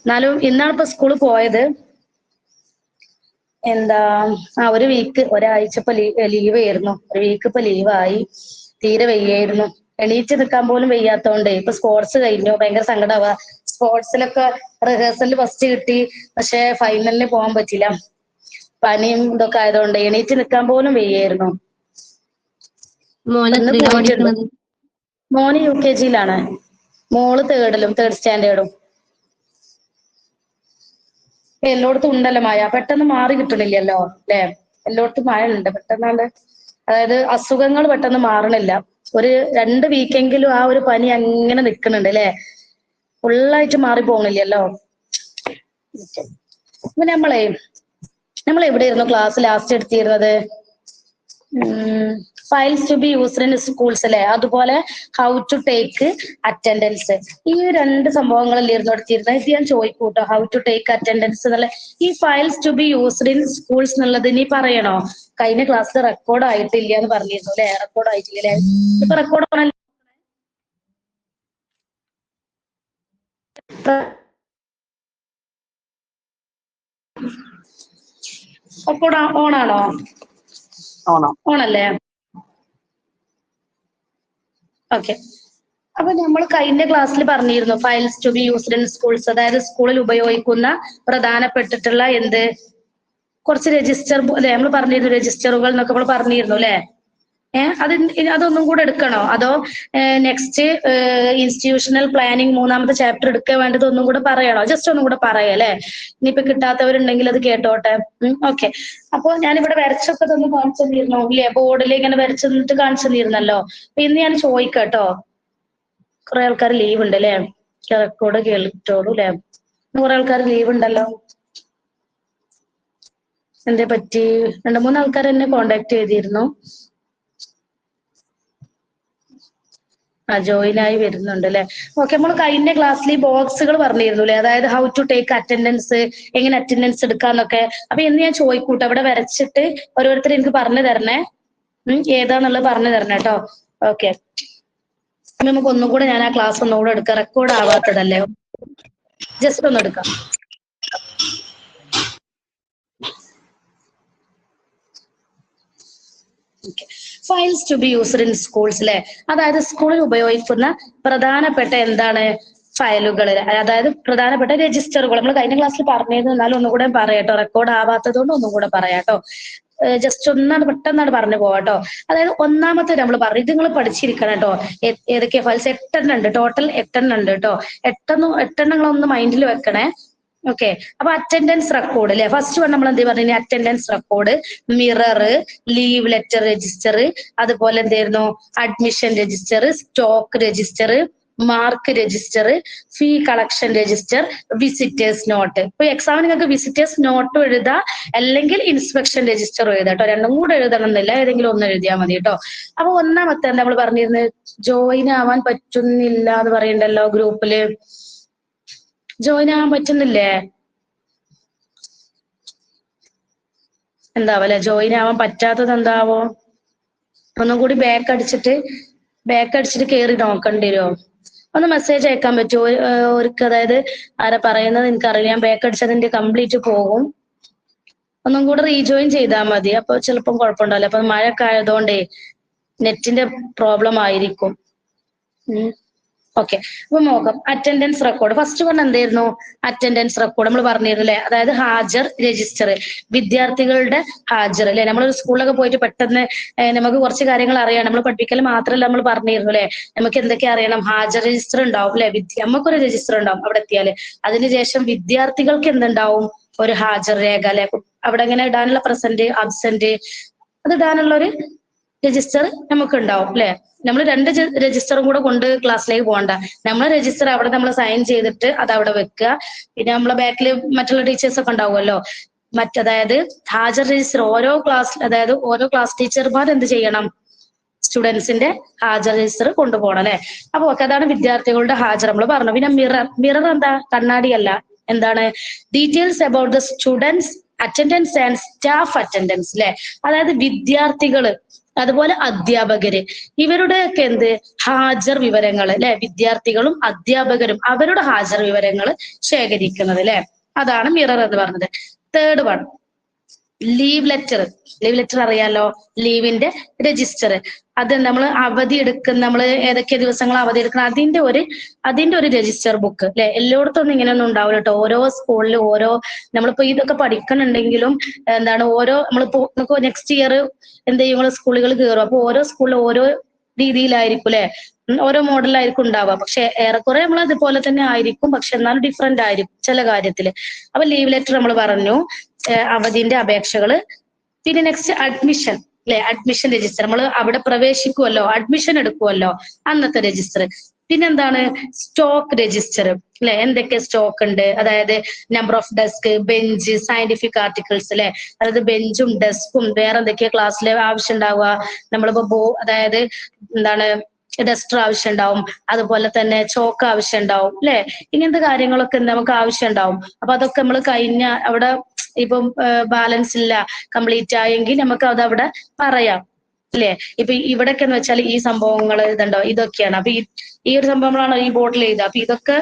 എന്നാലും ഇന്നാണ് ഇപ്പൊ സ്കൂളിൽ പോയത്. എന്താ ഒരു വീക്ക് ഒരാഴ്ച ഇപ്പൊ ലീവ് ആയിരുന്നു. ഒരു വീക്ക് ഇപ്പൊ ലീവായി. തീരെ വയ്യായിരുന്നു. എണീറ്റ് നിൽക്കാൻ പോലും വയ്യാത്തോണ്ടേ. ഇപ്പൊ സ്പോർട്സ് കഴിഞ്ഞു. ഭയങ്കര സങ്കടമാവാ. സ്പോർട്സിലൊക്കെ റിഹേഴ്സലിൽ ഫസ്റ്റ് കിട്ടി. പക്ഷെ ഫൈനലിന് പോകാൻ പറ്റില്ല. പനിയും ഇതൊക്കെ ആയതുകൊണ്ട് എണീറ്റ് നിൽക്കാൻ പോലും വയ്യായിരുന്നു. ഇന്ന് പോയിട്ടുണ്ട്. മോന് UKG-യിലാണ്. മോള് തേർഡ് സ്റ്റാൻഡേർഡും. എല്ലായിടത്തും ഉണ്ടല്ലോ മഴ. പെട്ടെന്ന് മാറി കിട്ടണില്ലല്ലോ അല്ലെ? എല്ലായിടത്തും മഴ ഉണ്ട് പെട്ടെന്നാണ്ട്. അതായത് അസുഖങ്ങൾ പെട്ടെന്ന് മാറണില്ല. ഒരു 2 വീക്കെങ്കിലും ആ ഒരു പനി അങ്ങനെ നിൽക്കുന്നുണ്ട് അല്ലെ? ഫുള്ളായിട്ട് മാറി പോകണില്ലല്ലോ. അപ്പൊ നമ്മൾ എവിടെയായിരുന്നു ക്ലാസ് ലാസ്റ്റ് എടുത്തിരുന്നത്? Files to be used in schools അല്ലെ? അതുപോലെ ഹൗ ടു ടേക്ക് അറ്റൻഡൻസ്. ഈ 2 സംഭവങ്ങളല്ലായിരുന്നു എടുത്തിരുന്നത്. ഇത് ഞാൻ ചോദിക്കൂട്ടോ, ഹൗ ടു ടേക്ക് അറ്റൻഡൻസ് എന്നുള്ള ഈ files to be used in schools എന്നുള്ളത് ഇനി പറയണോ? കഴിഞ്ഞ ക്ലാസ്സിൽ റെക്കോർഡ് ആയിട്ടില്ല എന്ന് പറഞ്ഞിരുന്നു അല്ലെ? റെക്കോർഡ് ആയിട്ടില്ല അല്ലെ? ഇപ്പൊ റെക്കോർഡ് ആണല്ലോ. റെക്കോർഡ് ഓണാണോ? ഓണല്ലേ? ഓക്കെ. അപ്പൊ നമ്മൾ കഴിഞ്ഞ ക്ലാസ്സിൽ പറഞ്ഞിരുന്നു files to be used in schools, അതായത് സ്കൂളിൽ ഉപയോഗിക്കുന്ന പ്രധാനപ്പെട്ടിട്ടുള്ള കുറച്ച് രജിസ്റ്റർ അല്ലെ? നമ്മൾ പറഞ്ഞിരുന്നു രജിസ്റ്ററുകൾ എന്നൊക്കെ നമ്മൾ പറഞ്ഞിരുന്നു അല്ലെ? അതൊന്നും കൂടെ എടുക്കണോ? അതോ നെക്സ്റ്റ് ഇൻസ്റ്റിറ്റ്യൂഷണൽ പ്ലാനിങ് 3ാമത്തെ ചാപ്റ്റർ എടുക്കാൻ വേണ്ടത് ഒന്നും കൂടെ പറയണോ? ജസ്റ്റ് ഒന്നും കൂടെ പറയല്ലേ? ഇനിയിപ്പോ കിട്ടാത്തവരുണ്ടെങ്കിൽ അത് കേട്ടോട്ടെ. ഓക്കെ. അപ്പൊ ഞാനിവിടെ വരച്ചൊക്കെ തന്നെ കാണിച്ചു തന്നിരുന്നു ഇല്ലേ? ബോർഡിൽ ഇങ്ങനെ വരച്ചു തന്നിട്ട് കാണിച്ചു തന്നിരുന്നല്ലോ. അപ്പൊ ഇന്ന് ഞാൻ ചോദിക്കട്ടോ. കുറെ ആൾക്കാർ ലീവ് ഉണ്ട് അല്ലെ? റെക്കോർഡ് കേട്ടോളൂ അല്ലെ? കുറെ ആൾക്കാർ ലീവ് ഉണ്ടല്ലോ. എന്തേ പറ്റി? 2-3 ആൾക്കാർ എന്നെ കോണ്ടാക്ട് ചെയ്തിരുന്നു. ജോയിൻ ആയി വരുന്നുണ്ട് അല്ലെ? ഓക്കെ. നമ്മൾ കഴിഞ്ഞ ക്ലാസ്സിൽ ഈ ബോക്സുകൾ പറഞ്ഞിരുന്നു അല്ലെ? അതായത് ഹൗ ടു ടേക്ക് അറ്റൻഡൻസ്, എങ്ങനെ അറ്റൻഡൻസ് എടുക്കാന്നൊക്കെ. അപ്പൊ എന്ന് ഞാൻ ചോദിക്കൂട്ടോ, അവിടെ വരച്ചിട്ട് ഓരോരുത്തർ എനിക്ക് പറഞ്ഞു തരണേ. ഏതാന്നുള്ളത് പറഞ്ഞു തരണേ കേട്ടോ. ഓക്കെ. നമുക്ക് ഒന്നുകൂടെ ഞാൻ ആ ക്ലാസ് ഒന്നുകൂടെ എടുക്കാം. റെക്കോർഡ് ആവാത്തതല്ലേ? ജസ്റ്റ് ഒന്ന് എടുക്കാം. Files to be used in schools അല്ലെ? അതായത് സ്കൂളിൽ ഉപയോഗിക്കുന്ന പ്രധാനപ്പെട്ട എന്താണ് ഫയലുകൾ, അതായത് പ്രധാനപ്പെട്ട രജിസ്റ്ററുകൾ. നമ്മൾ കഴിഞ്ഞ ക്ലാസ്സിൽ പറഞ്ഞിരുന്നു, എന്നാലും ഒന്നുകൂടെ പറയാട്ടോ. റെക്കോർഡ് ആവാത്തത് കൊണ്ട് ഒന്നുകൂടെ പറയാട്ടോ. ജസ്റ്റ് ഒന്നാണ് പെട്ടെന്നാണ് പറഞ്ഞു പോവാട്ടോ. അതായത് ഒന്നാമത്തെ നമ്മൾ പറഞ്ഞു, ഇത് നിങ്ങൾ പഠിച്ചിരിക്കണം കേട്ടോ. ഏതൊക്കെയാ ഫയൽസ്? 8 ഉണ്ട് ടോട്ടൽ. 8 ഉണ്ട് കേട്ടോ. 8 ഒന്ന് മൈൻഡിൽ വെക്കണേ. ഓക്കെ. അപ്പൊ അറ്റൻഡൻസ് റെക്കോർഡ് അല്ലെ? ഫസ്റ്റ് വൺ നമ്മൾ എന്ത് പറഞ്ഞു? Attendance record, mirror, leave letter register, അതുപോലെ എന്തായിരുന്നു admission register, stock register, mark register, fee collection register, visitors note. ഇപ്പൊ എക്സാമിന് നിങ്ങൾക്ക് വിസിറ്റേഴ്സ് നോട്ടും എഴുതാ, അല്ലെങ്കിൽ ഇൻസ്പെക്ഷൻ രജിസ്റ്റർ എഴുതാം കേട്ടോ. രണ്ടും കൂടെ എഴുതണം എന്നില്ല, ഏതെങ്കിലും ഒന്ന് എഴുതിയാൽ മതി കേട്ടോ. അപ്പൊ ഒന്നാമത്തെ എന്താ നമ്മൾ പറഞ്ഞിരുന്നത്? ജോയിൻ ആവാൻ പറ്റുന്നില്ല എന്ന് പറയണ്ടല്ലോ ഗ്രൂപ്പില്. ജോയിൻ ആവാൻ പറ്റുന്നില്ലേ? എന്താവല്ലേ ജോയിൻ ആവാൻ പറ്റാത്തത്? എന്താവോ? ഒന്നും കൂടി ബാക്ക് അടിച്ചിട്ട് കയറി നോക്കേണ്ടി വരുമോ? ഒന്ന് മെസ്സേജ് അയക്കാൻ പറ്റുമോ അവർക്ക്? അതായത് ആരാ പറയുന്നത് എനിക്കറിയാം. ബാക്ക് അടിച്ചതിന്റെ കംപ്ലീറ്റ് പോകും. ഒന്നും കൂടെ റീജോയിൻ ചെയ്താൽ മതി. അപ്പൊ ചിലപ്പം കുഴപ്പമുണ്ടാവില്ല. അപ്പൊ മഴയൊക്കെ ആയതുകൊണ്ടേ നെറ്റിന്റെ പ്രോബ്ലം ആയിരിക്കും. ഓക്കെ. അപ്പൊ നോക്കാം. അറ്റൻഡൻസ് റെക്കോർഡ് ഫസ്റ്റ് പറഞ്ഞ എന്തായിരുന്നു? അറ്റൻഡൻസ് റെക്കോർഡ് നമ്മൾ പറഞ്ഞിരുന്നു അല്ലെ? അതായത് ഹാജർ രജിസ്റ്റർ, വിദ്യാർത്ഥികളുടെ ഹാജർ അല്ലെ? നമ്മളൊരു സ്കൂളിലൊക്കെ പോയിട്ട് പെട്ടെന്ന് നമുക്ക് കുറച്ച് കാര്യങ്ങൾ അറിയാം. നമ്മൾ പഠിപ്പിക്കൽ മാത്രമല്ല, നമ്മൾ പറഞ്ഞിരുന്നു അല്ലെ? നമുക്ക് എന്തൊക്കെ അറിയണം? ഹാജർ രജിസ്റ്റർ ഉണ്ടാവും അല്ലെ? നമുക്കൊരു രജിസ്റ്റർ ഉണ്ടാവും അവിടെ എത്തിയാല്. അതിനുശേഷം വിദ്യാർത്ഥികൾക്ക് എന്തുണ്ടാവും? ഒരു ഹാജർ രേഖ അല്ലെ? അവിടെ ഇങ്ങനെ ഇടാനുള്ള പ്രസന്റ്, അബ്സെന്റ്, അത് ഇടാനുള്ള ഒരു രജിസ്റ്റർ നമുക്ക് ഉണ്ടാവും അല്ലെ? നമ്മൾ 2 രജിസ്റ്ററും കൂടെ കൊണ്ട് ക്ലാസ്സിലേക്ക് പോകണ്ട. നമ്മളെ രജിസ്റ്റർ അവിടെ നമ്മൾ സൈൻ ചെയ്തിട്ട് അത് അവിടെ വെക്കുക. പിന്നെ നമ്മളെ ബാക്കിൽ മറ്റുള്ള ടീച്ചേഴ്സ് ഒക്കെ ഉണ്ടാവുമല്ലോ. അതായത് ഹാജർ രജിസ്റ്റർ ഓരോ ക്ലാസ് ടീച്ചർമാർ എന്ത് ചെയ്യണം? സ്റ്റുഡൻസിന്റെ ഹാജർ രജിസ്റ്റർ കൊണ്ടുപോകണം അല്ലെ? അപ്പൊ അതാണ് വിദ്യാർത്ഥികളുടെ ഹാജർ നമ്മൾ പറഞ്ഞു. പിന്നെ മിറർ എന്താ? കണ്ണാടിയല്ല. എന്താണ്? Details about the students attendance and staff attendance അല്ലെ? അതായത് വിദ്യാർത്ഥികള് അതുപോലെ അധ്യാപകര്, ഇവരുടെയൊക്കെ എന്ത് ഹാജർ വിവരങ്ങൾ അല്ലെ, വിദ്യാർത്ഥികളും അധ്യാപകരും അവരുടെ ഹാജർ വിവരങ്ങൾ ശേഖരിക്കുന്നത് അല്ലെ, അതാണ് മിറർ എന്ന് പറഞ്ഞത്. Third one leave letter. Leave letter അറിയാലോ, ലീവിന്റെ രജിസ്റ്റർ. അത് നമ്മൾ അവധി എടുക്കുന്ന, നമ്മൾ ഏതൊക്കെ ദിവസങ്ങൾ അവധി എടുക്കണം, അതിന്റെ ഒരു രജിസ്റ്റർ ബുക്ക് അല്ലെ. എല്ലായിടത്തും ഒന്നും ഇങ്ങനെയൊന്നും ഉണ്ടാവില്ല കേട്ടോ. ഓരോ സ്കൂളിലും ഓരോ, നമ്മളിപ്പോ ഇതൊക്കെ പഠിക്കണുണ്ടെങ്കിലും എന്താണ്, ഓരോ നമ്മളിപ്പോ നമുക്ക് നെക്സ്റ്റ് ഇയർ എന്ത് ചെയ്യും, സ്കൂളുകൾ കയറും. അപ്പൊ ഓരോ സ്കൂളിലും ഓരോ രീതിയിലായിരിക്കും അല്ലെ, ഓരോ മോഡലായിരിക്കും ഉണ്ടാവുക. പക്ഷെ ഏറെക്കുറെ നമ്മൾ അതുപോലെ തന്നെ ആയിരിക്കും, പക്ഷെ എന്നാലും ഡിഫറെന്റ് ആയിരിക്കും ചില കാര്യത്തില്. അപ്പൊ ലീവ് ലെറ്റർ നമ്മൾ പറഞ്ഞു, അവധിന്റെ അപേക്ഷകള്. പിന്നെ നെക്സ്റ്റ് അഡ്മിഷൻ അല്ലെ, അഡ്മിഷൻ രജിസ്റ്റർ. നമ്മൾ അവിടെ പ്രവേശിക്കുമല്ലോ, അഡ്മിഷൻ എടുക്കുമല്ലോ, അന്നത്തെ രജിസ്റ്റർ. പിന്നെന്താണ് സ്റ്റോക്ക് രജിസ്റ്റർ അല്ലെ, എന്തൊക്കെ സ്റ്റോക്ക് ഉണ്ട്, അതായത് number of desk, bench, scientific articles അല്ലെ, അതായത് ബെഞ്ചും ഡെസ്കും വേറെ എന്തൊക്കെയാ ക്ലാസ്സിൽ ആവശ്യം ഉണ്ടാവുക, നമ്മളിപ്പോ അതായത് എന്താണ് ഡസ്റ്റർ ആവശ്യം ഉണ്ടാവും, അതുപോലെ തന്നെ ചോക്ക് ആവശ്യം ഉണ്ടാവും അല്ലെ, ഇങ്ങനത്തെ കാര്യങ്ങളൊക്കെ നമുക്ക് ആവശ്യം ഉണ്ടാവും. അപ്പൊ അതൊക്കെ നമ്മൾ കഴിഞ്ഞ അവിടെ ഇപ്പം ബാലൻസ് ഇല്ല, കംപ്ലീറ്റ് ആയെങ്കിൽ നമുക്ക് അത് അവിടെ പറയാം അല്ലെ. ഇപ്പൊ ഇവിടെയൊക്കെ എന്ന് വെച്ചാൽ ഈ സംഭവങ്ങൾ ഇതുണ്ടോ, ഇതൊക്കെയാണ്. അപ്പൊ ഈ ഒരു സംഭവങ്ങളാണ് ഈ ബോർഡിൽ എഴുതുക. അപ്പൊ ഇതൊക്കെ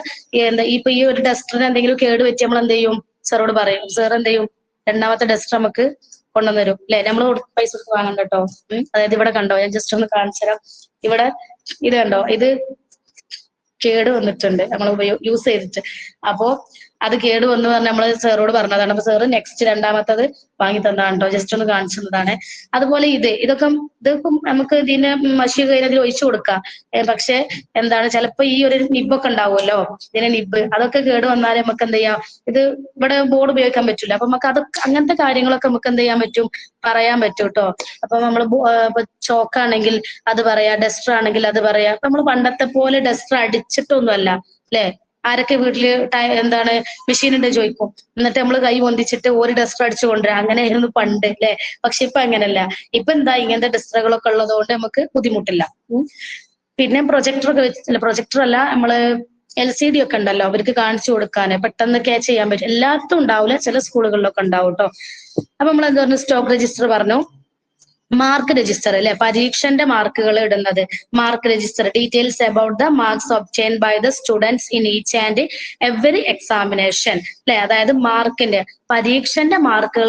എന്താ, ഇപ്പൊ ഈ ഒരു ഡസ്റ്ററിന് എന്തെങ്കിലും കേട് വെച്ച് നമ്മൾ എന്ത് ചെയ്യും, സാറോട് പറയും. സാർ എന്ത് ചെയ്യും, രണ്ടാമത്തെ ഡസ്റ്റർ നമുക്ക് കൊണ്ടുവന്നരും അല്ലെ. നമ്മൾ പൈസ കൊടുത്ത് വാങ്ങണ്ട കേട്ടോ. അതായത് ഇവിടെ കണ്ടോ, ഞാൻ ജസ്റ്റ് ഒന്ന് കാണിച്ചു തരാം. ഇവിടെ ഇത് കണ്ടോ, ഇത് കേട് വന്നിട്ടുണ്ട് നമ്മൾ യൂസ് ചെയ്തിട്ട്. അപ്പോ അത് കേട് വന്നു പറഞ്ഞാൽ നമ്മൾ സാറോട് പറഞ്ഞതാണ്. അപ്പൊ സാറ് നെക്സ്റ്റ് രണ്ടാമത്തത് വാങ്ങി തന്നതാണ് കേട്ടോ, ജസ്റ്റ് ഒന്ന് കാണിച്ചതാണ്. അതുപോലെ ഇതൊക്കെ നമുക്ക് ഇതിന് മഷി കഴിഞ്ഞതിൽ ഒഴിച്ചു കൊടുക്കാം. പക്ഷെ എന്താണ്, ചിലപ്പോ ഈ ഒരു നിബൊക്കെ ഉണ്ടാവുമല്ലോ, ഇതിന് നിബ്, അതൊക്കെ കേട് വന്നാൽ നമുക്ക് എന്ത് ചെയ്യാം, ഇത് ഇവിടെ ബോർഡ് ഉപയോഗിക്കാൻ പറ്റില്ല. അപ്പൊ നമുക്ക് അതൊക്കെ അങ്ങനത്തെ കാര്യങ്ങളൊക്കെ നമുക്ക് എന്ത് ചെയ്യാൻ പറ്റും, പറയാൻ പറ്റും കേട്ടോ. അപ്പൊ നമ്മൾ ചോക്കാണെങ്കിൽ അത് പറയാ, ഡസ്റ്റർ ആണെങ്കിൽ അത് പറയാ. നമ്മൾ പണ്ടത്തെ പോലെ ഡസ്റ്റർ അടിച്ചിട്ടൊന്നുമല്ല അല്ലെ. ആരൊക്കെ വീട്ടില് എന്താണ് മെഷീൻ ഉണ്ട് ചോദിക്കും, എന്നിട്ട് നമ്മൾ കൈ പൊന്തിച്ചിട്ട് ഒരു ഡസ്റ്റർ അടിച്ചു കൊണ്ടുവരാം. അങ്ങനെയായിരുന്നു പണ്ട് അല്ലെ. പക്ഷെ ഇപ്പൊ അങ്ങനല്ല. ഇപ്പൊ എന്താ, ഇങ്ങനത്തെ ഡസ്റ്ററുകളൊക്കെ ഉള്ളതുകൊണ്ട് നമുക്ക് ബുദ്ധിമുട്ടില്ല. പിന്നെ പ്രൊജക്ടറൊക്കെ വെച്ചിട്ടില്ല, പ്രൊജക്ടർ അല്ല, നമ്മള് LCD ഒക്കെ ഉണ്ടല്ലോ, അവർക്ക് കാണിച്ചു കൊടുക്കാൻ പെട്ടെന്ന് ക്യാച്ച് ചെയ്യാൻ പറ്റും. എല്ലായിടത്തും ഉണ്ടാവില്ല, ചില സ്കൂളുകളിലൊക്കെ ഉണ്ടാവും കേട്ടോ. അപ്പൊ നമ്മൾ എന്താ പറഞ്ഞു, സ്റ്റോക്ക് രജിസ്റ്റർ പറഞ്ഞു. മാർക്ക് രജിസ്റ്റർ അല്ലെ, പരീക്ഷന്റെ മാർക്കുകൾ ഇടുന്നത്. Mark register details about the marks obtain by the students in each and every examination അല്ലെ, അതായത് മാർക്കിന്റെ പരീക്ഷന്റെ മാർക്കുകൾ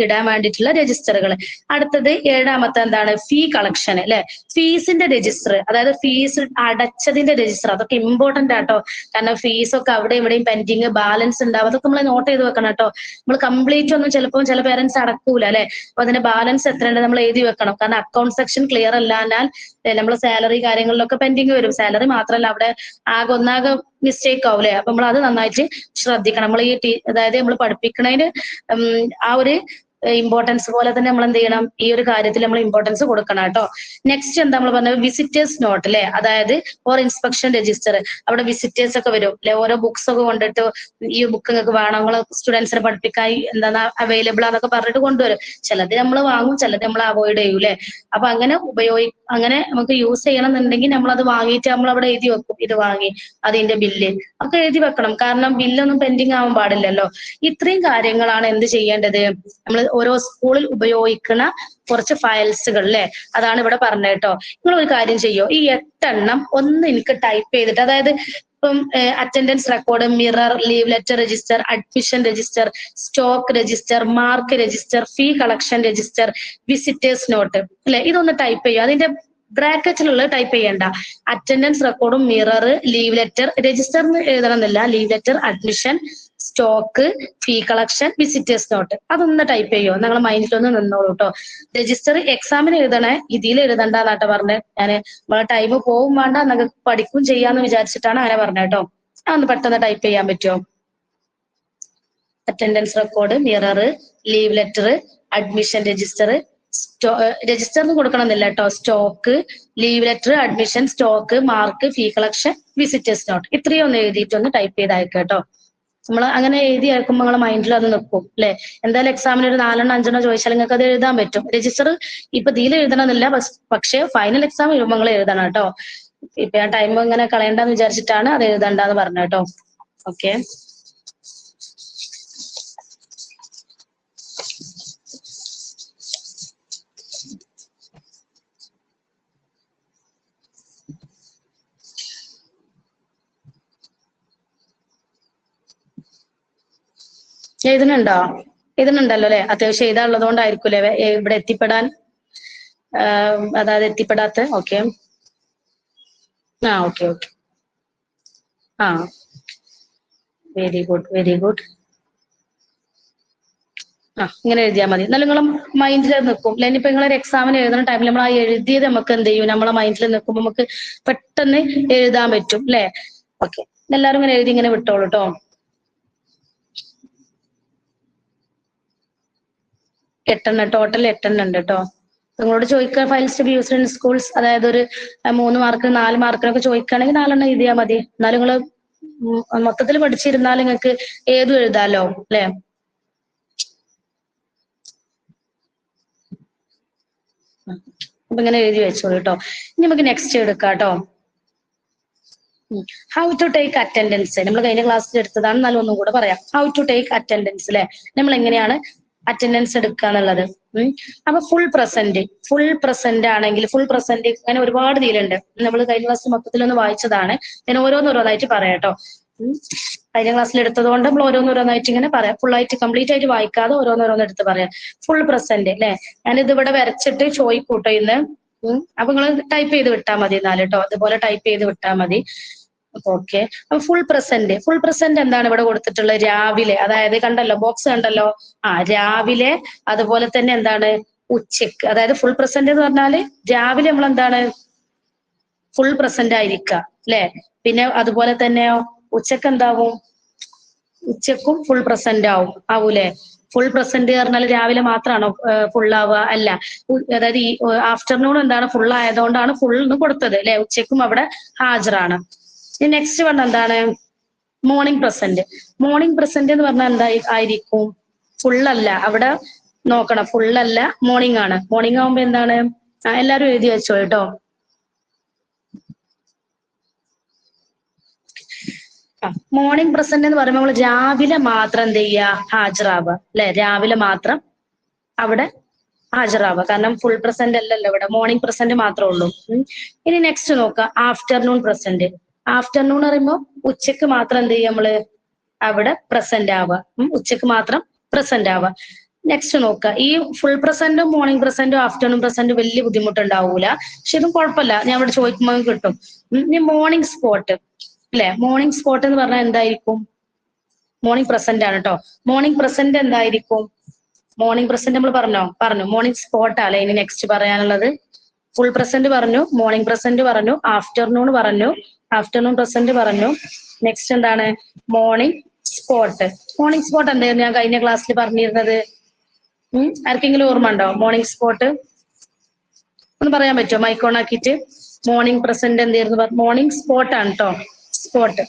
ഇടാൻ വേണ്ടിയിട്ടുള്ള രജിസ്റ്ററുകൾ. അടുത്തത് ഏഴാമത്തെ എന്താണ്, ഫീ കളക്ഷൻ അല്ലെ, ഫീസിന്റെ രജിസ്റ്റർ, അതായത് ഫീസ് അടച്ചതിന്റെ രജിസ്റ്റർ. അതൊക്കെ ഇമ്പോർട്ടന്റ് ആട്ടോ, കാരണം ഫീസൊക്കെ അവിടെ ഇവിടെയും പെൻഡിങ് ബാലൻസ് ഉണ്ടാവും. അതൊക്കെ നമ്മൾ നോട്ട് ചെയ്ത് വെക്കണം കേട്ടോ. നമ്മൾ കംപ്ലീറ്റ് ഒന്നും ചിലപ്പോൾ ചില പേരൻസ് അടക്കൂല അല്ലെ. അപ്പൊ അതിന്റെ ബാലൻസ് എത്രയുണ്ട് നമ്മൾ എഴുതി വെക്കണം. കാരണം അക്കൗണ്ട് സെക്ഷൻ ക്ലിയർ അല്ലാഞ്ഞാൽ നമ്മൾ സാലറി കാര്യങ്ങളിലൊക്കെ പെൻഡിങ് വരും. സാലറി മാത്രമല്ല, അവിടെ ഒന്നാകെ മിസ്റ്റേക്ക് ആവും അല്ലെ. അപ്പൊ നമ്മൾ അത് നന്നായിട്ട് ശ്രദ്ധിക്കണം. നമ്മൾ അതായത് നമ്മൾ പഠിപ്പിക്കണതിന് ആ ഒരു ഇമ്പോർട്ടൻസ് പോലെ തന്നെ നമ്മൾ എന്ത് ചെയ്യണം, ഈ ഒരു കാര്യത്തിൽ നമ്മൾ ഇമ്പോർട്ടൻസ് കൊടുക്കണം കേട്ടോ. നെക്സ്റ്റ് എന്താ നമ്മൾ പറഞ്ഞത്, വിസിറ്റേഴ്സ് നോട്ട് അല്ലെ, അതായത് ഫോർ ഇൻസ്പെക്ഷൻ രജിസ്റ്റർ. അവിടെ വിസിറ്റേഴ്സ് ഒക്കെ വരും അല്ലെ, ഓരോ ബുക്സ് ഒക്കെ കൊണ്ടിട്ട് ഈ ബുക്ക് നിങ്ങൾക്ക് വേണം, നിങ്ങൾ സ്റ്റുഡൻസിനെ പഠിപ്പിക്കാൻ എന്താണ് അവൈലബിൾ ആണെന്നൊക്കെ പറഞ്ഞിട്ട് കൊണ്ടുവരും. ചിലത് നമ്മൾ വാങ്ങും, ചിലത് നമ്മൾ അവോയ്ഡ് ചെയ്യും അല്ലെ. അപ്പൊ അങ്ങനെ അങ്ങനെ നമുക്ക് യൂസ് ചെയ്യണം എന്നുണ്ടെങ്കിൽ നമ്മൾ അത് വാങ്ങിയിട്ട് നമ്മൾ അവിടെ എഴുതി വെക്കും, ഇത് വാങ്ങി, അതിന്റെ ബില്ല് ഒക്കെ എഴുതി വെക്കണം. കാരണം ബില്ലൊന്നും പെൻഡിങ് ആവാൻ പാടില്ലല്ലോ. ഇത്രയും കാര്യങ്ങളാണ് എന്ത് ചെയ്യേണ്ടത്, നമ്മൾ ഓരോ സ്കൂളിൽ ഉപയോഗിക്കുന്ന കുറച്ച് ഫയൽസുകൾ അല്ലെ, അതാണ് ഇവിടെ പറഞ്ഞത് കേട്ടോ. നിങ്ങൾ ഒരു കാര്യം ചെയ്യോ, ഈ 8 ഒന്ന് എനിക്ക് ടൈപ്പ് ചെയ്തിട്ട്, അതായത് ഇപ്പം attendance record, mirror, leave letter register, admission register, stock register, mark register, fee collection register, visitors note അല്ലെ, ഇതൊന്ന് ടൈപ്പ് ചെയ്യും. അതിന്റെ ബ്രാക്കറ്റിലുള്ള ടൈപ്പ് ചെയ്യണ്ട. അറ്റൻഡൻസ് റെക്കോർഡും മിറർ, ലീവ് ലെറ്റർ, രജിസ്റ്ററിന് എഴുതണമെന്നില്ല, leave letter, admission, stock, fee collection, visitors note, അതൊന്ന് ടൈപ്പ് ചെയ്യോ, നിങ്ങൾ മൈൻഡിലൊന്ന് നിന്നോളൂ കേട്ടോ. രജിസ്റ്റർ എക്സാമിന് എഴുതണേ, ഇതിൽ എഴുതണ്ടെന്നാട്ടോ പറഞ്ഞത്. ഞാൻ ടൈം പോവും വേണ്ട, എന്നൊക്കെ പഠിക്കും ചെയ്യാന്ന് വിചാരിച്ചിട്ടാണ് അങ്ങനെ പറഞ്ഞത് കേട്ടോ. അതൊന്ന് പെട്ടെന്ന് ടൈപ്പ് ചെയ്യാൻ പറ്റുമോ? Attendance record, mirror, leave letter, admission register, രജിസ്റ്ററിന് കൊടുക്കണമെന്നില്ല കേട്ടോ. Stock, leave letter, admission, stock, mark, fee collection, visitors note, ഇത്രയും ഒന്ന് എഴുതിയിട്ടൊന്ന് ടൈപ്പ് ചെയ്ത് അയക്കാം കേട്ടോ. നമ്മൾ അങ്ങനെ എഴുതി അയക്കുമ്പോൾ നിങ്ങളെ മൈൻഡിൽ അത് നിൽക്കും അല്ലെ. എന്തായാലും എക്സാമിന് ഒരു 4 5 ചോദിച്ചാൽ നിങ്ങൾക്ക് അത് എഴുതാൻ പറ്റും. രജിസ്റ്റർ ഇപ്പൊ ഇതിൽ എഴുതണമെന്നില്ല, പക്ഷെ ഫൈനൽ എക്സാം എഴുതുമ്പോൾ നിങ്ങൾ എഴുതണം കേട്ടോ. ഇപ്പൊ ഞാൻ ടൈം ഇങ്ങനെ കളയണ്ടെന്ന് വിചാരിച്ചിട്ടാണ് അത് എഴുതണ്ടെന്ന് പറഞ്ഞത് കേട്ടോ. ഓക്കെ. എഴുതുന്നുണ്ടോ? എഴുതുന്നുണ്ടല്ലോ അല്ലെ? അത്യാവശ്യം എഴുതാനുള്ളത് കൊണ്ടായിരിക്കൂലേ ഇവിടെ എത്തിപ്പെടാൻ അതായത് എത്തിപ്പെടാത്ത. Okay. Okay okay. Very good very good. ഇങ്ങനെ എഴുതിയാൽ മതി. എന്നാലും നിങ്ങളെ മൈൻഡിൽ നിൽക്കും. അല്ലെ? ഇനിയിപ്പോ നിങ്ങളൊരു എക്സാമിന് എഴുതുന്ന ടൈമിൽ നമ്മൾ ആ എഴുതിയത് നമുക്ക് എന്ത് ചെയ്യും, നമ്മളെ മൈൻഡിൽ നിൽക്കുമ്പോൾ നമുക്ക് പെട്ടെന്ന് എഴുതാൻ പറ്റും അല്ലെ? ഓക്കെ. എല്ലാവരും ഇങ്ങനെ എഴുതി ഇങ്ങനെ വിട്ടോളൂ കേട്ടോ. 8 ടോട്ടൽ 8 ഉണ്ട് കേട്ടോ. നിങ്ങളോട് ചോദിക്കുക files to be used in schools, അതായത് ഒരു 3 മാർക്ക് 4 മാർക്കിനൊക്കെ ചോദിക്കുകയാണെങ്കിൽ 4 എഴുതിയാൽ മതി. എന്നാലും നിങ്ങൾ മൊത്തത്തിൽ പഠിച്ചിരുന്നാൽ നിങ്ങൾക്ക് ഏതും എഴുതാലോ അല്ലെ? അപ്പൊ ഇങ്ങനെ എഴുതി വെച്ചോളൂ കേട്ടോ. ഇനി നമുക്ക് നെക്സ്റ്റ് എടുക്കാം കേട്ടോ. ഹൗ ടു ടേക്ക് അറ്റൻഡൻസ് നമ്മൾ കഴിഞ്ഞ ക്ലാസ്സിൽ എടുത്തതാണ്, എന്നാലും ഒന്നും കൂടെ പറയാം. ഹൗ ടു ടേക്ക് അറ്റൻഡൻസ് അല്ലെ? നമ്മൾ എങ്ങനെയാണ് അറ്റൻഡൻസ് എടുക്കുക എന്നുള്ളത്. അപ്പൊ ഫുൾ പ്രസന്റ് ആണെങ്കിൽ ഫുൾ പ്രസന്റ് അങ്ങനെ ഒരുപാട് രീതിയിലുണ്ട്. നമ്മൾ കഴിഞ്ഞ ക്ലാസ് മൊത്തത്തിലൊന്ന് വായിച്ചതാണ്. ഞാൻ ഓരോന്നോരോന്നായിട്ട് പറയാം കേട്ടോ. കഴിഞ്ഞ ക്ലാസ്സിൽ എടുത്തത് കൊണ്ട് നമ്മൾ ഓരോന്നോരോന്നായിട്ട് ഇങ്ങനെ പറയാം. ഫുൾ ആയിട്ട് കംപ്ലീറ്റ് ആയിട്ട് വായിക്കാതെ ഓരോന്നോരോന്ന് എടുത്ത് പറയാം. ഫുൾ പ്രസന്റ് അല്ലെ? ഞാനിത് ഇവിടെ വരച്ചിട്ട് ചോദിക്കൂട്ടോ ഇന്ന്. അപ്പൊ നിങ്ങൾ ടൈപ്പ് ചെയ്ത് വിട്ടാൽ മതി എന്നാല് കേട്ടോ. അതുപോലെ ടൈപ്പ് ചെയ്ത് വിട്ടാൽ മതി. ഓക്കെ. അപ്പൊ ഫുൾ പ്രസന്റ് എന്താണ് ഇവിടെ കൊടുത്തിട്ടുള്ളത്? രാവിലെ, അതായത് കണ്ടല്ലോ ബോക്സ് കണ്ടല്ലോ. രാവിലെ, അതുപോലെ തന്നെ എന്താണ് ഉച്ചക്ക്. അതായത് ഫുൾ പ്രസന്റ് എന്ന് പറഞ്ഞാല് രാവിലെ നമ്മൾ എന്താണ് ഫുൾ പ്രസന്റ് ആയിരിക്കുക അല്ലെ? പിന്നെ അതുപോലെ തന്നെയോ ഉച്ചക്ക് എന്താവും? ഉച്ചക്കും ഫുൾ പ്രസന്റ് ആവൂലേ? ഫുൾ പ്രസന്റ് പറഞ്ഞാൽ രാവിലെ മാത്രമാണോ ഫുൾ ആവുക? അല്ല. അതായത് ഈ ആഫ്റ്റർനൂൺ എന്താണ് ഫുൾ ആയതുകൊണ്ടാണ് ഫുൾ എന്ന് കൊടുത്തത് അല്ലെ? ഉച്ചക്കും അവിടെ ഹാജരാണ്. നെക്സ്റ്റ് വൺ എന്താണ്? മോർണിംഗ് പ്രസന്റ് എന്ന് പറഞ്ഞാൽ എന്താ ആയിരിക്കും? ഫുള്ളല്ല, അവിടെ നോക്കണം. ഫുള്ളല്ല, മോർണിംഗ് ആണ്. മോർണിംഗ് ആവുമ്പോ എന്താണ്? എല്ലാരും എഴുതി വെച്ചോ കേട്ടോ. മോർണിംഗ് പ്രസന്റ് എന്ന് പറയുമ്പോൾ നമ്മൾ രാവിലെ മാത്രം എന്ത് ചെയ്യുക? ഹാജരാവുക അല്ലെ? രാവിലെ മാത്രം അവിടെ ഹാജരാവുക. കാരണം ഫുൾ പ്രസന്റ് അല്ലല്ലോ ഇവിടെ, മോർണിംഗ് പ്രസന്റ് മാത്രമേ ഉള്ളൂ. ഇനി നെക്സ്റ്റ് നോക്കുക, ആഫ്റ്റർനൂൺ പ്രസന്റ്. ആഫ്റ്റർനൂൺ പറയുമ്പോൾ ഉച്ചക്ക് മാത്രം എന്ത് ചെയ്യും നമ്മള്? അവിടെ പ്രസന്റ് ആവുക. ഉച്ചക്ക് മാത്രം പ്രസന്റ് ആവുക. നെക്സ്റ്റ് നോക്കുക, ഈ ഫുൾ പ്രസന്റും മോർണിംഗ് പ്രസന്റും ആഫ്റ്റർനൂൺ പ്രസന്റും വലിയ ബുദ്ധിമുട്ടുണ്ടാവൂല. പക്ഷെ ഇതും കുഴപ്പമില്ല, ഞാൻ ഇവിടെ ചോദിക്കുമ്പോൾ കിട്ടും. ഇനി മോർണിംഗ് സ്പോട്ട് അല്ലെ? മോർണിംഗ് സ്പോട്ട് എന്ന് പറഞ്ഞാൽ എന്തായിരിക്കും? മോർണിംഗ് പ്രസന്റ് ആണ് കേട്ടോ. മോർണിംഗ് പ്രസന്റ് എന്തായിരിക്കും? മോർണിംഗ് പ്രസന്റ് നമ്മൾ പറഞ്ഞു മോർണിംഗ് സ്പോട്ട് അല്ലെ? ഇനി നെക്സ്റ്റ് പറയാനുള്ളത് ഫുൾ പ്രസന്റ് പറഞ്ഞു, മോർണിംഗ് പ്രസന്റ് പറഞ്ഞു, ആഫ്റ്റർനൂൺ പറഞ്ഞു, ആഫ്റ്റർനൂൺ പ്രസന്റ് പറഞ്ഞു. നെക്സ്റ്റ് എന്താണ്? Morning spot. മോർണിംഗ് സ്പോട്ട് എന്തായിരുന്നു ഞാൻ കഴിഞ്ഞ ക്ലാസ്സിൽ പറഞ്ഞിരുന്നത്? ആർക്കെങ്കിലും ഓർമ്മ ഉണ്ടോ? മോർണിംഗ് സ്പോട്ട് ഒന്ന് പറയാൻ പറ്റുമോ മൈക്ക് ഓൺ ആക്കിയിട്ട്? മോർണിംഗ് പ്രസന്റ് എന്തായിരുന്നു? മോർണിംഗ് സ്പോട്ട് ആണ് കേട്ടോ. സ്പോട്ട്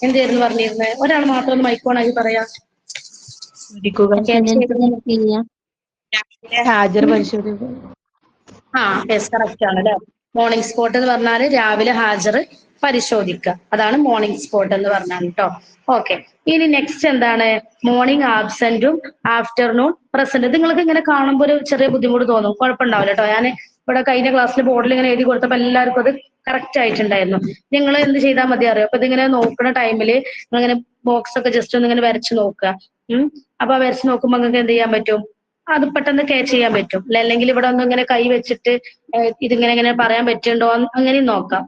എന്തായിരുന്നു പറഞ്ഞിരുന്നത്? ഒരാൾ മാത്രം ഒന്ന് മൈക്ക് ഓൺ ആക്കി പറയാം. ഹാജർ പരിശോധിക്കുക. യെസ്, കറക്റ്റ് ആണ് അല്ലെ? മോർണിംഗ് സ്പോട്ട് എന്ന് പറഞ്ഞാല് രാവിലെ ഹാജർ പരിശോധിക്കുക, അതാണ് മോർണിംഗ് സ്പോട്ട് എന്ന് പറഞ്ഞാൽ കേട്ടോ. ഓക്കെ. ഇനി നെക്സ്റ്റ് എന്താണ്? മോർണിംഗ് ആബ്സെന്റും ആഫ്റ്റർനൂൺ പ്രസന്റ്. നിങ്ങൾക്ക് ഇങ്ങനെ കാണുമ്പോൾ ഒരു ചെറിയ ബുദ്ധിമുട്ട് തോന്നും, കുഴപ്പമുണ്ടാവില്ല കേട്ടോ. ഞാൻ ഇവിടെ കഴിഞ്ഞ ക്ലാസ്സിൽ ബോർഡിൽ ഇങ്ങനെ എഴുതി കൊടുത്തപ്പോൾ എല്ലാവർക്കും അത് കറക്റ്റ് ആയിട്ടുണ്ടായിരുന്നു. നിങ്ങൾ എന്ത് ചെയ്താൽ മതി അറിയോ? അപ്പൊ ഇതിങ്ങനെ നോക്കുന്ന ടൈമില് നിങ്ങളിങ്ങനെ ബോക്സ് ഒക്കെ ജസ്റ്റ് ഒന്ന് ഇങ്ങനെ വരച്ച് നോക്കുക. അപ്പൊ വരച്ച് നോക്കുമ്പോൾ നിങ്ങൾക്ക് എന്ത് ചെയ്യാൻ പറ്റും? അത് പെട്ടെന്ന് ക്യാച്ച് ചെയ്യാൻ പറ്റും. അല്ലെങ്കിൽ ഇവിടെ ഒന്ന് ഇങ്ങനെ കൈ വെച്ചിട്ട് ഇതിങ്ങനെ ഇങ്ങനെ പറയാൻ പറ്റുന്നുണ്ടോ അങ്ങനെയും നോക്കാം.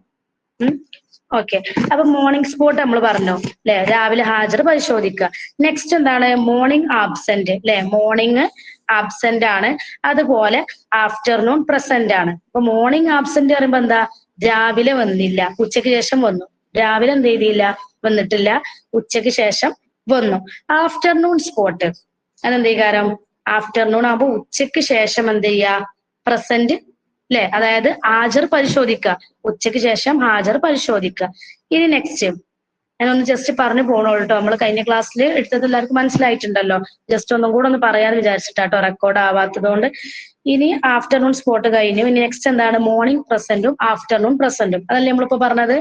ഓക്കെ. അപ്പൊ മോർണിംഗ് സ്പോട്ട് നമ്മൾ പറഞ്ഞു അല്ലെ? രാവിലെ ഹാജർ പരിശോധിക്കുക. നെക്സ്റ്റ് എന്താണ്? മോർണിംഗ് ആബ്സെന്റ് അല്ലെ? മോർണിംഗ് ആബ്സെന്റ് ആണ്. അതുപോലെ ആഫ്റ്റർനൂൺ പ്രസന്റ് ആണ്. അപ്പൊ മോർണിംഗ് ആബ്സെന്റ് പറയുമ്പോ എന്താ? രാവിലെ വന്നില്ല, ഉച്ചയ്ക്ക് ശേഷം വന്നു. രാവിലെ എന്ത് ചെയ്തില്ല? വന്നിട്ടില്ല, ഉച്ചയ്ക്ക് ശേഷം വന്നു. ആഫ്റ്റർനൂൺ സ്പോട്ട് അതെന്ത് കാരണം? ആഫ്റ്റർനൂൺ ആകുമ്പോ ഉച്ചയ്ക്ക് ശേഷം എന്ത് ചെയ്യുക? പ്രസന്റ് അല്ലെ? അതായത് ഹാജർ പരിശോധിക്കുക. ഉച്ചയ്ക്ക് ശേഷം ഹാജർ പരിശോധിക്കുക. ഇനി നെക്സ്റ്റ് ഞാനൊന്ന് ജസ്റ്റ് പറഞ്ഞു പോണോളൂ കേട്ടോ. നമ്മൾ കഴിഞ്ഞ ക്ലാസ്സിൽ എടുത്തത് എല്ലാവർക്കും മനസ്സിലായിട്ടുണ്ടല്ലോ. ജസ്റ്റ് ഒന്നും കൂടെ ഒന്ന് പറയാന്ന് വിചാരിച്ചിട്ടാട്ടോ, റെക്കോർഡ് ആവാത്തത് കൊണ്ട്. ഇനി ആഫ്റ്റർനൂൺ സ്പോട്ട് കഴിഞ്ഞു. ഇനി നെക്സ്റ്റ് എന്താണ്? മോർണിംഗ് പ്രസന്റും ആഫ്റ്റർനൂൺ പ്രസന്റും. അതല്ലേ നമ്മളിപ്പോ പറഞ്ഞത്?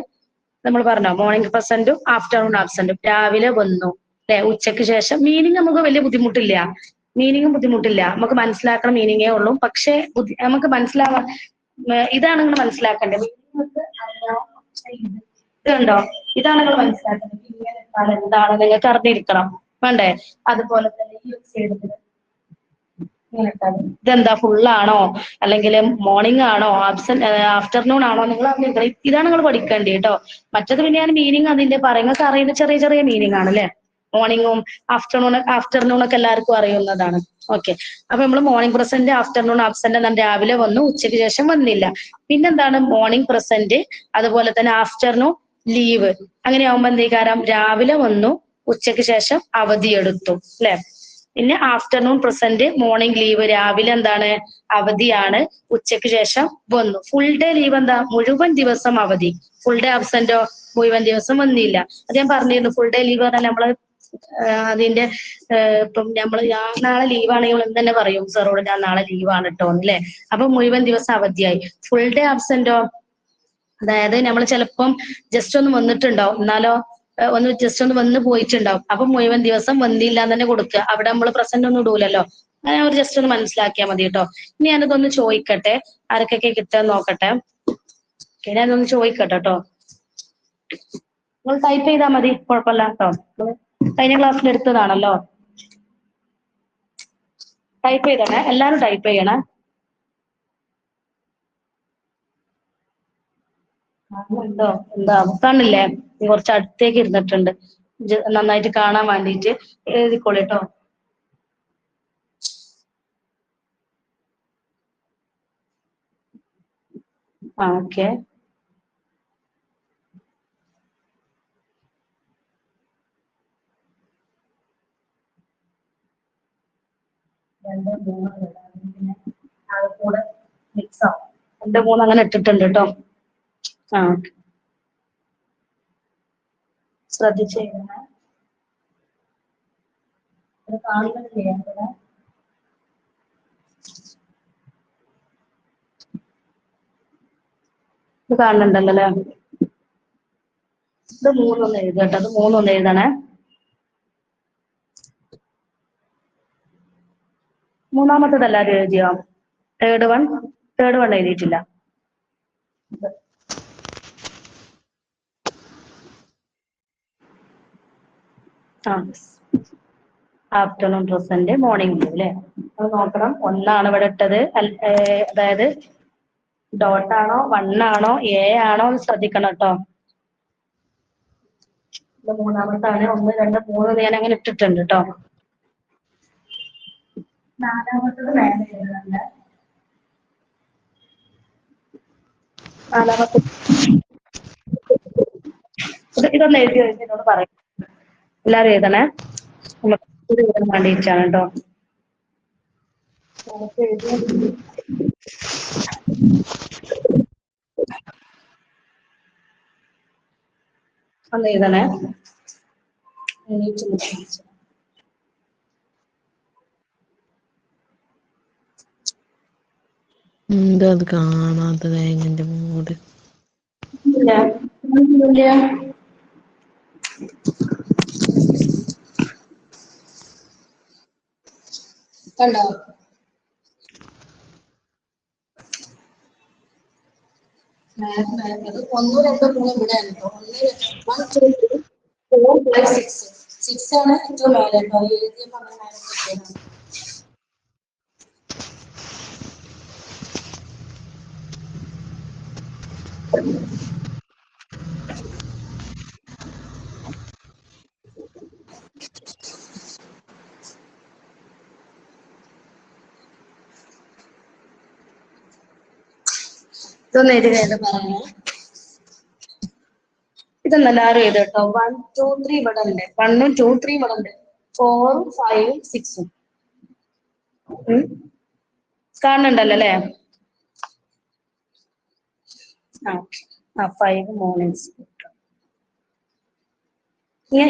നമ്മൾ പറഞ്ഞോ മോർണിംഗ് പ്രസന്റും ആഫ്റ്റർനൂൺ ആബ്സെന്റും. രാവിലെ വന്നു അല്ലെ? ഉച്ചയ്ക്ക് ശേഷം. മീനിങ് നമുക്ക് വലിയ ബുദ്ധിമുട്ടില്ല, നമുക്ക് മനസ്സിലാക്കണം മീനിങ്ങേ ഉള്ളൂ. പക്ഷെ നമുക്ക് മനസ്സിലാവാൻ ഇതാണ് നിങ്ങൾ മനസ്സിലാക്കേണ്ടത്. ഇതുണ്ടോ? ഇതാണ് നിങ്ങൾ മനസ്സിലാക്കേണ്ടത്. എന്താണ് നിങ്ങൾക്ക് അറിഞ്ഞിരിക്കണം. വേണ്ടേ? അതുപോലെ തന്നെ ഈ ഒരു സൈഡ് ഇതെന്താ ഫുള്ളാണോ അല്ലെങ്കിൽ മോർണിംഗ് ആണോ ആഫ്റ്റർനൂൺ ആണോ നിങ്ങൾ ഇതാണ് നിങ്ങൾ പഠിക്കേണ്ടത് കേട്ടോ. മറ്റത് പിന്നെ ഞാൻ മീനിങ് അതിന്റെ പറയുന്നത് അറിയുന്ന ചെറിയ ചെറിയ മീനിങ് ആണ് അല്ലെ. മോർണിംഗും ആഫ്റ്റർനൂൺ ഒക്കെ എല്ലാവർക്കും അറിയുന്നതാണ്. ഓക്കെ, അപ്പൊ നമ്മൾ മോർണിംഗ് പ്രസന്റ് ആഫ്റ്റർനൂൺ ആബ്സെന്റ് എന്നാൽ രാവിലെ വന്നു ഉച്ചയ്ക്ക് ശേഷം വന്നില്ല. പിന്നെന്താണ് മോർണിംഗ് പ്രസന്റ് അതുപോലെ തന്നെ ആഫ്റ്റർനൂൺ ലീവ്. അങ്ങനെയാവുമ്പോ എന്തേക്കാരം രാവിലെ വന്നു ഉച്ചയ്ക്ക് ശേഷം അവധിയെടുത്തു അല്ലെ. പിന്നെ ആഫ്റ്റർനൂൺ പ്രസന്റ് മോർണിംഗ് ലീവ് രാവിലെ എന്താണ് അവധിയാണ് ഉച്ചയ്ക്ക് ശേഷം വന്നു. ഫുൾ ഡേ ലീവ് എന്താ മുഴുവൻ ദിവസം അവധി. ഫുൾ ഡേ ആബ്സെന്റോ മുഴുവൻ ദിവസം വന്നില്ല. അത് ഞാൻ പറഞ്ഞിരുന്നു. ഫുൾ ഡേ ലീവ് പറഞ്ഞാൽ നമ്മള് അതിന്റെ ഇപ്പം നമ്മൾ നാളെ ലീവാണെങ്കിൽ എന്ന് തന്നെ പറയും സാറോട് ഞാൻ നാളെ ലീവാണ് കേട്ടോ അല്ലേ. അപ്പൊ മുഴുവൻ ദിവസം അവധിയായി. ഫുൾ ഡേ ആബ്സെന്റോ അതായത് നമ്മൾ ചിലപ്പം ജസ്റ്റ് ഒന്ന് വന്നിട്ടുണ്ടാവും എന്നാലോ ഒന്ന് ജസ്റ്റ് ഒന്ന് വന്ന് പോയിട്ടുണ്ടാവും. അപ്പൊ മുഴുവൻ ദിവസം വന്നില്ല എന്ന് തന്നെ കൊടുക്കുക. അവിടെ നമ്മൾ പ്രസന്റ് ഒന്നും ഇടൂലല്ലോ. അങ്ങനെ അവർ ജസ്റ്റ് ഒന്ന് മനസ്സിലാക്കിയാൽ മതി കേട്ടോ. ഇനി ഞാനിതൊന്ന് ചോദിക്കട്ടെ, ആർക്കൊക്കെ കിട്ടാൻ നോക്കട്ടെ. ഞാനൊന്ന് ചോദിക്കട്ടെ കേട്ടോ. നിങ്ങൾ ടൈപ്പ് ചെയ്താൽ മതി, കുഴപ്പമില്ല കേട്ടോ. കഴിഞ്ഞ ക്ലാസ്സിൽ എടുത്തതാണല്ലോ. ടൈപ്പ് ചെയ്തണേ, എല്ലാരും ടൈപ്പ് ചെയ്യണേ. ഉണ്ടോ എന്താ കാണില്ലേ? കുറച്ച് അടുത്തേക്ക് ഇരുന്നിട്ടുണ്ട് നന്നായിട്ട് കാണാൻ വേണ്ടിയിട്ട്. എഴുതിക്കോളി കേട്ടോ. ഓക്കെ, രണ്ട് മൂന്ന് പിന്നെ കൂടെ മിക്സ് ആവും. രണ്ട് മൂന്ന് അങ്ങനെ ഇട്ടിട്ടുണ്ട് കേട്ടോ. ആ ശ്രദ്ധിച്ച് എഴുതണേ. ഇത് കാണുന്നില്ലേ? ഇത് കാണുന്നുണ്ടല്ലോ അല്ലേ? ഇത് മൂന്നൊന്ന് എഴുതട്ടോ. അത് മൂന്നൊന്ന് എഴുതണേ. മൂന്നാമത്തത് എല്ലാവരും എഴുതിയോ? തേർഡ് വൺ എഴുതിയിട്ടില്ല. ആ ആഫ്റ്റർനൂൺ പ്രസന്റ് മോർണിംഗ് ലീവ് അല്ലേ. അത് നോക്കണം. ഒന്നാണ് ഇവിടെ ഇട്ടത്. അതായത് ഡോട്ടാണോ വണ്ണാണോ എ ആണോ എന്ന് ശ്രദ്ധിക്കണം കേട്ടോ. ഇത് മൂന്നാമത്താണ്. 1 2 3 ഞാൻ അങ്ങനെ ഇട്ടിട്ടുണ്ട് കേട്ടോ. നാലാമത്തത് മേലെ എഴുതുന്നുണ്ട്. നാലാമത്തെ ഇതൊന്ന് എഴുതി എന്നോട് പറയും. എല്ലാരും എഴുതണേ. നമുക്ക് എഴുതാൻ വേണ്ടിയിട്ടാണ് കേട്ടോ. ഒന്ന് എഴുതണേ. എന്താ അത് കാണാത്തത്? എന്റെ മൂട് കണ്ടോ? ഒന്നും രണ്ടോ മൂന്നോ ഇവിടെയാണ് കേട്ടോ. 1 2 3 4 5 6 6 ആണ് ഏറ്റവും മേലെ കേട്ടോ. എഴുതിയപ്പോൾ അങ്ങനെ മേലെ കിട്ടിയതാണ്. ഇതൊന്ന് എഴുതി പറഞ്ഞു. ഇതൊന്നും എല്ലാവരും എഴുതി കേട്ടോ. 1 2 3 ഇവിടെ ഉണ്ട്. 1 2 3 ഇവിടെ ഉണ്ട്. 4 5 6 കാണുന്നുണ്ടല്ലോ അല്ലേ? ആ 5 മോർണിംഗ്സ്.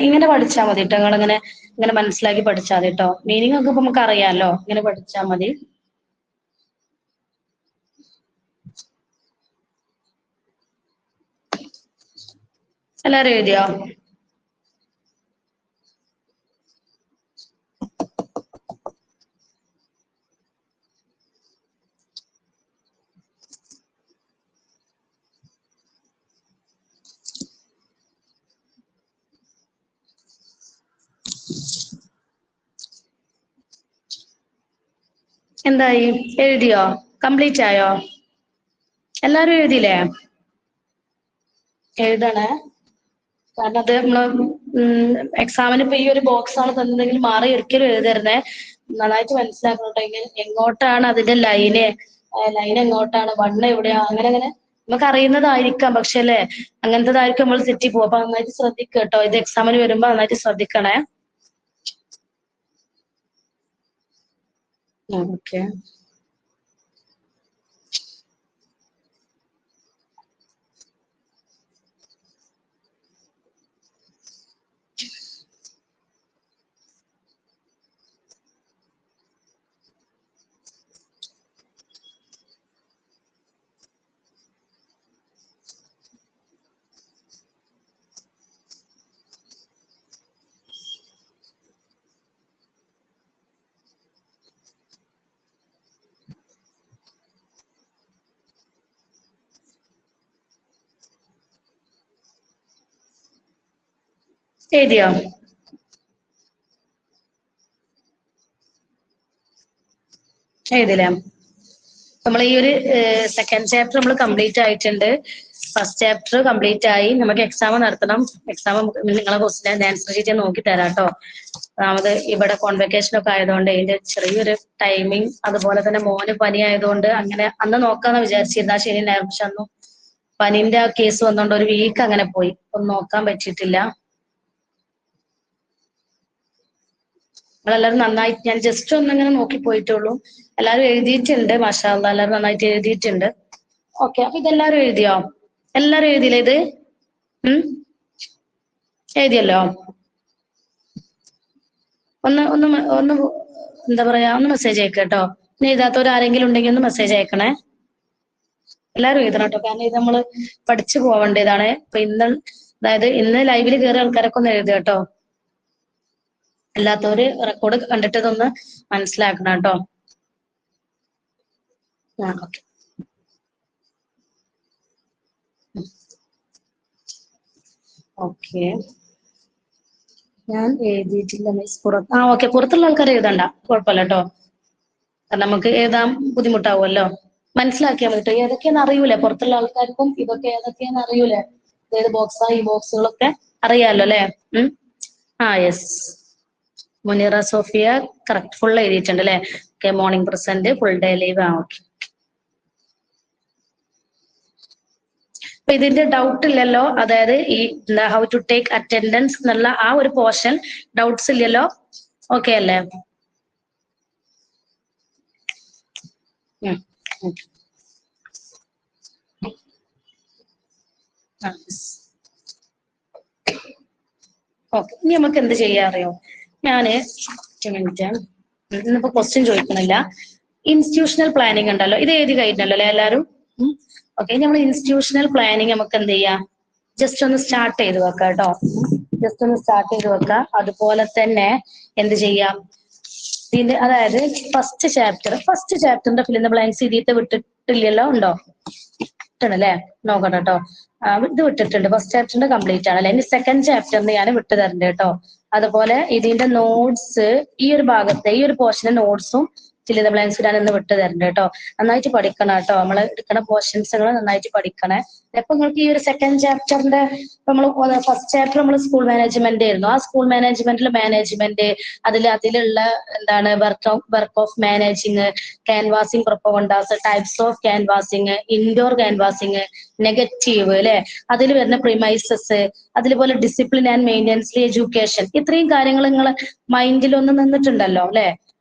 ഇങ്ങനെ പഠിച്ചാൽ മതി കേട്ടോ. നിങ്ങൾ ഇങ്ങനെ മനസ്സിലാക്കി പഠിച്ചാൽ മതി കേട്ടോ. മീനിങ് ഒക്കെ ഇപ്പൊ നമുക്ക് അറിയാലോ. ഇങ്ങനെ പഠിച്ചാൽ മതി. എല്ലാരും എഴുതിയോ? എന്തായി? എഴുതിയോ? കംപ്ലീറ്റ് ആയോ? എല്ലാരും എഴുതിയില്ലേ? എഴുതണേ. കാരണം അത് നമ്മള് എക്സാമിന് ഇപ്പൊ ഈ ഒരു ബോക്സ് ആണ് തന്നതെങ്കിൽ മാറി ഒരിക്കലും എഴുതരുന്നേ. നന്നായിട്ട് മനസ്സിലാക്കണം എങ്ങോട്ടാണ് അതിന്റെ ലൈൻ എങ്ങോട്ടാണ്, വണ്ണ് എവിടെയാ, അങ്ങനെ അങ്ങനെ നമുക്ക് അറിയുന്നതായിരിക്കാം, പക്ഷെ അല്ലേ അങ്ങനത്തതായിരിക്കും നമ്മൾ തെറ്റിപ്പോകും. അപ്പൊ നന്നായിട്ട് ശ്രദ്ധിക്കുക കേട്ടോ. ഇത് എക്സാമിന് വരുമ്പോ നന്നായിട്ട് ശ്രദ്ധിക്കണേ. ഓക്കെ. എഴുതിയോ? എഴുതില്ലേ? നമ്മൾ ഈ ഒരു സെക്കൻഡ് ചാപ്റ്റർ നമ്മൾ കംപ്ലീറ്റ് ആയിട്ടുണ്ട്. ഫസ്റ്റ് ചാപ്റ്റർ കംപ്ലീറ്റ് ആയി. നമുക്ക് എക്സാം നടത്തണം. എക്സാം നിങ്ങളെ ക്വസ്റ്റ്യൻ ആൻസർ ഷീറ്റ് നോക്കി തരാം കേട്ടോ. നമുക്ക് ഇവിടെ കോൺവെക്കേഷൻ ഒക്കെ ആയതുകൊണ്ട് ഇതിന്റെ ചെറിയൊരു ടൈമിങ്, അതുപോലെ തന്നെ മോന് പനി ആയതുകൊണ്ട് അങ്ങനെ അന്ന് നോക്കാന്ന് വിചാരിച്ചിരുന്ന ശനി ഞായർ, പക്ഷെ അന്നും പനിന്റെ ആ കേസ് വന്നോണ്ട് ഒരു വീക്ക് അങ്ങനെ പോയി, ഒന്നും നോക്കാൻ പറ്റിയിട്ടില്ല. നമ്മളെല്ലാവരും നന്നായിട്ട്, ഞാൻ ജസ്റ്റ് ഒന്നിങ്ങനെ നോക്കി പോയിട്ടുള്ളൂ. എല്ലാവരും എഴുതിയിട്ടുണ്ട്, മാഷാ അല്ലാഹ്, എല്ലാവരും നന്നായിട്ട് എഴുതിയിട്ടുണ്ട്. ഓക്കെ, അപ്പൊ ഇതെല്ലാരും എഴുതിയോ? എല്ലാരും എഴുതിയില്ലേ ഇത്? എഴുതിയല്ലോ. ഒന്ന് ഒന്ന് ഒന്ന് എന്താ പറയാ, ഒന്ന് മെസ്സേജ് അയക്കുക കേട്ടോ. ഇനി എഴുതാത്തവർ ആരെങ്കിലും ഉണ്ടെങ്കിൽ ഒന്ന് മെസ്സേജ് അയക്കണേ. എല്ലാരും എഴുതണം കേട്ടോ, കാരണം ഇത് നമ്മള് പഠിച്ചു പോവേണ്ടതാണ്. അപ്പൊ അതായത് ഇന്ന് ലൈവില് കയറിയ ആൾക്കാരൊക്കെ ഒന്ന് എഴുതുക കേട്ടോ. അല്ലാത്തവര് റെക്കോർഡ് കണ്ടിട്ട് ഇതൊന്ന് മനസ്സിലാക്കണം കേട്ടോ. ഓക്കെ. ഓക്കെ, ഞാൻ എഴുതിയിട്ടില്ല മിസ്. ഓക്കെ, പുറത്തുള്ള ആൾക്കാർ എഴുതണ്ട, കുഴപ്പമില്ല കേട്ടോ. കാരണം നമുക്ക് എഴുതാൻ ബുദ്ധിമുട്ടാവുമല്ലോ. മനസ്സിലാക്കിയാൽ മതി കേട്ടോ. ഏതൊക്കെയാന്ന് അറിയൂലേ, പുറത്തുള്ള ആൾക്കാർക്കും ഇതൊക്കെ ഏതൊക്കെയാന്ന് അറിയൂലേ, ഏത് ബോക്സാ ഈ ബോക്സുകളൊക്കെ അറിയാലോ അല്ലെ? Yes, Munira Sofia correct full എഴുതിയിട്ടുണ്ട് അല്ലെ? Okay, morning present, full day leave. Okay. അപ്പൊ ഇതിന്റെ ഡൗട്ട് ഇല്ലല്ലോ, അതായത് ഈ ഹൗ ടു ടേക്ക് അറ്റൻഡൻസ് എന്നുള്ള ആ ഒരു പോർഷൻ ഡൗട്ട്സ് ഇല്ലല്ലോ? ഓക്കെ അല്ലേ? ഓക്കെ, ഇനി നമുക്ക് എന്ത് ചെയ്യാ അറിയോ? ഞാന് ഇന്നിപ്പോ ക്വസ്റ്റ്യൻ ചോദിക്കണില്ല. ഇൻസ്റ്റിറ്റ്യൂഷണൽ പ്ലാനിങ് ഉണ്ടല്ലോ, ഇത് എഴുതി കഴിഞ്ഞല്ലോ അല്ലെ എല്ലാരും? ഓക്കെ, നമ്മൾ ഇൻസ്റ്റിറ്റ്യൂഷണൽ പ്ലാനിങ് നമുക്ക് എന്ത് ചെയ്യാം, ജസ്റ്റ് ഒന്ന് സ്റ്റാർട്ട് ചെയ്ത് വെക്കാം കേട്ടോ. ജസ്റ്റ് ഒന്ന് സ്റ്റാർട്ട് ചെയ്ത് വെക്കാം. അതുപോലെ തന്നെ എന്ത് ചെയ്യാം, ഇതിന്റെ അതായത് ഫസ്റ്റ് ചാപ്റ്ററിന്റെ ഫിൽ ഇൻ ദ ബ്ലാങ്ക്സ് ഇതിത്തെ വിട്ടിട്ടില്ലല്ലോ? ഉണ്ടോ? വിട്ടണല്ലേ? നോക്കട്ടെ കേട്ടോ. ഇത് വിട്ടിട്ടുണ്ട്, ഫസ്റ്റ് ചാപ്റ്ററിന്റെ കംപ്ലീറ്റ് ആണ് അല്ലെ? ഇനി സെക്കൻഡ് ചാപ്റ്ററിന് ഞാൻ വിട്ടു തരണ്ട് കേട്ടോ. അതുപോലെ ഇതിന്റെ നോട്ട്സ്, ഈ ഒരു ഭാഗത്തെ ഈ ഒരു പോർഷന്റെ നോട്ട്സും ഫിൽ ഇൻ ദ ബ്ലാങ്ക്സ് ഞാൻ ഇന്ന് വിട്ടു തരണ്ട് കേട്ടോ. നന്നായിട്ട് പഠിക്കണം കേട്ടോ. നമ്മൾ എടുക്കുന്ന പോർഷൻസുകൾ നന്നായിട്ട് പഠിക്കണേ. ഇപ്പൊ നിങ്ങൾക്ക് ഈ ഒരു സെക്കൻഡ് ചാപ്റ്ററിന്റെ, നമ്മൾ ഫസ്റ്റ് ചാപ്റ്റർ നമ്മൾ സ്കൂൾ മാനേജ്മെന്റ് ആയിരുന്നു. ആ സ്കൂൾ മാനേജ്മെന്റിൽ മാനേജ്മെന്റ്, അതിലുള്ള എന്താണ് work of managing, canvassing propagandas, types of canvassing, indoor canvassing, negative അല്ലെ, അതിൽ വരുന്ന പ്രിമൈസസ്, അതുപോലെ ഡിസിപ്ലിൻ ആൻഡ് മെയിൻ്റെനൻസ് എഡ്യൂക്കേഷൻ, ഇത്രയും കാര്യങ്ങൾ നിങ്ങളെ മൈൻഡിൽ ഒന്ന് നിന്നിട്ടുണ്ടല്ലോ അല്ലെ?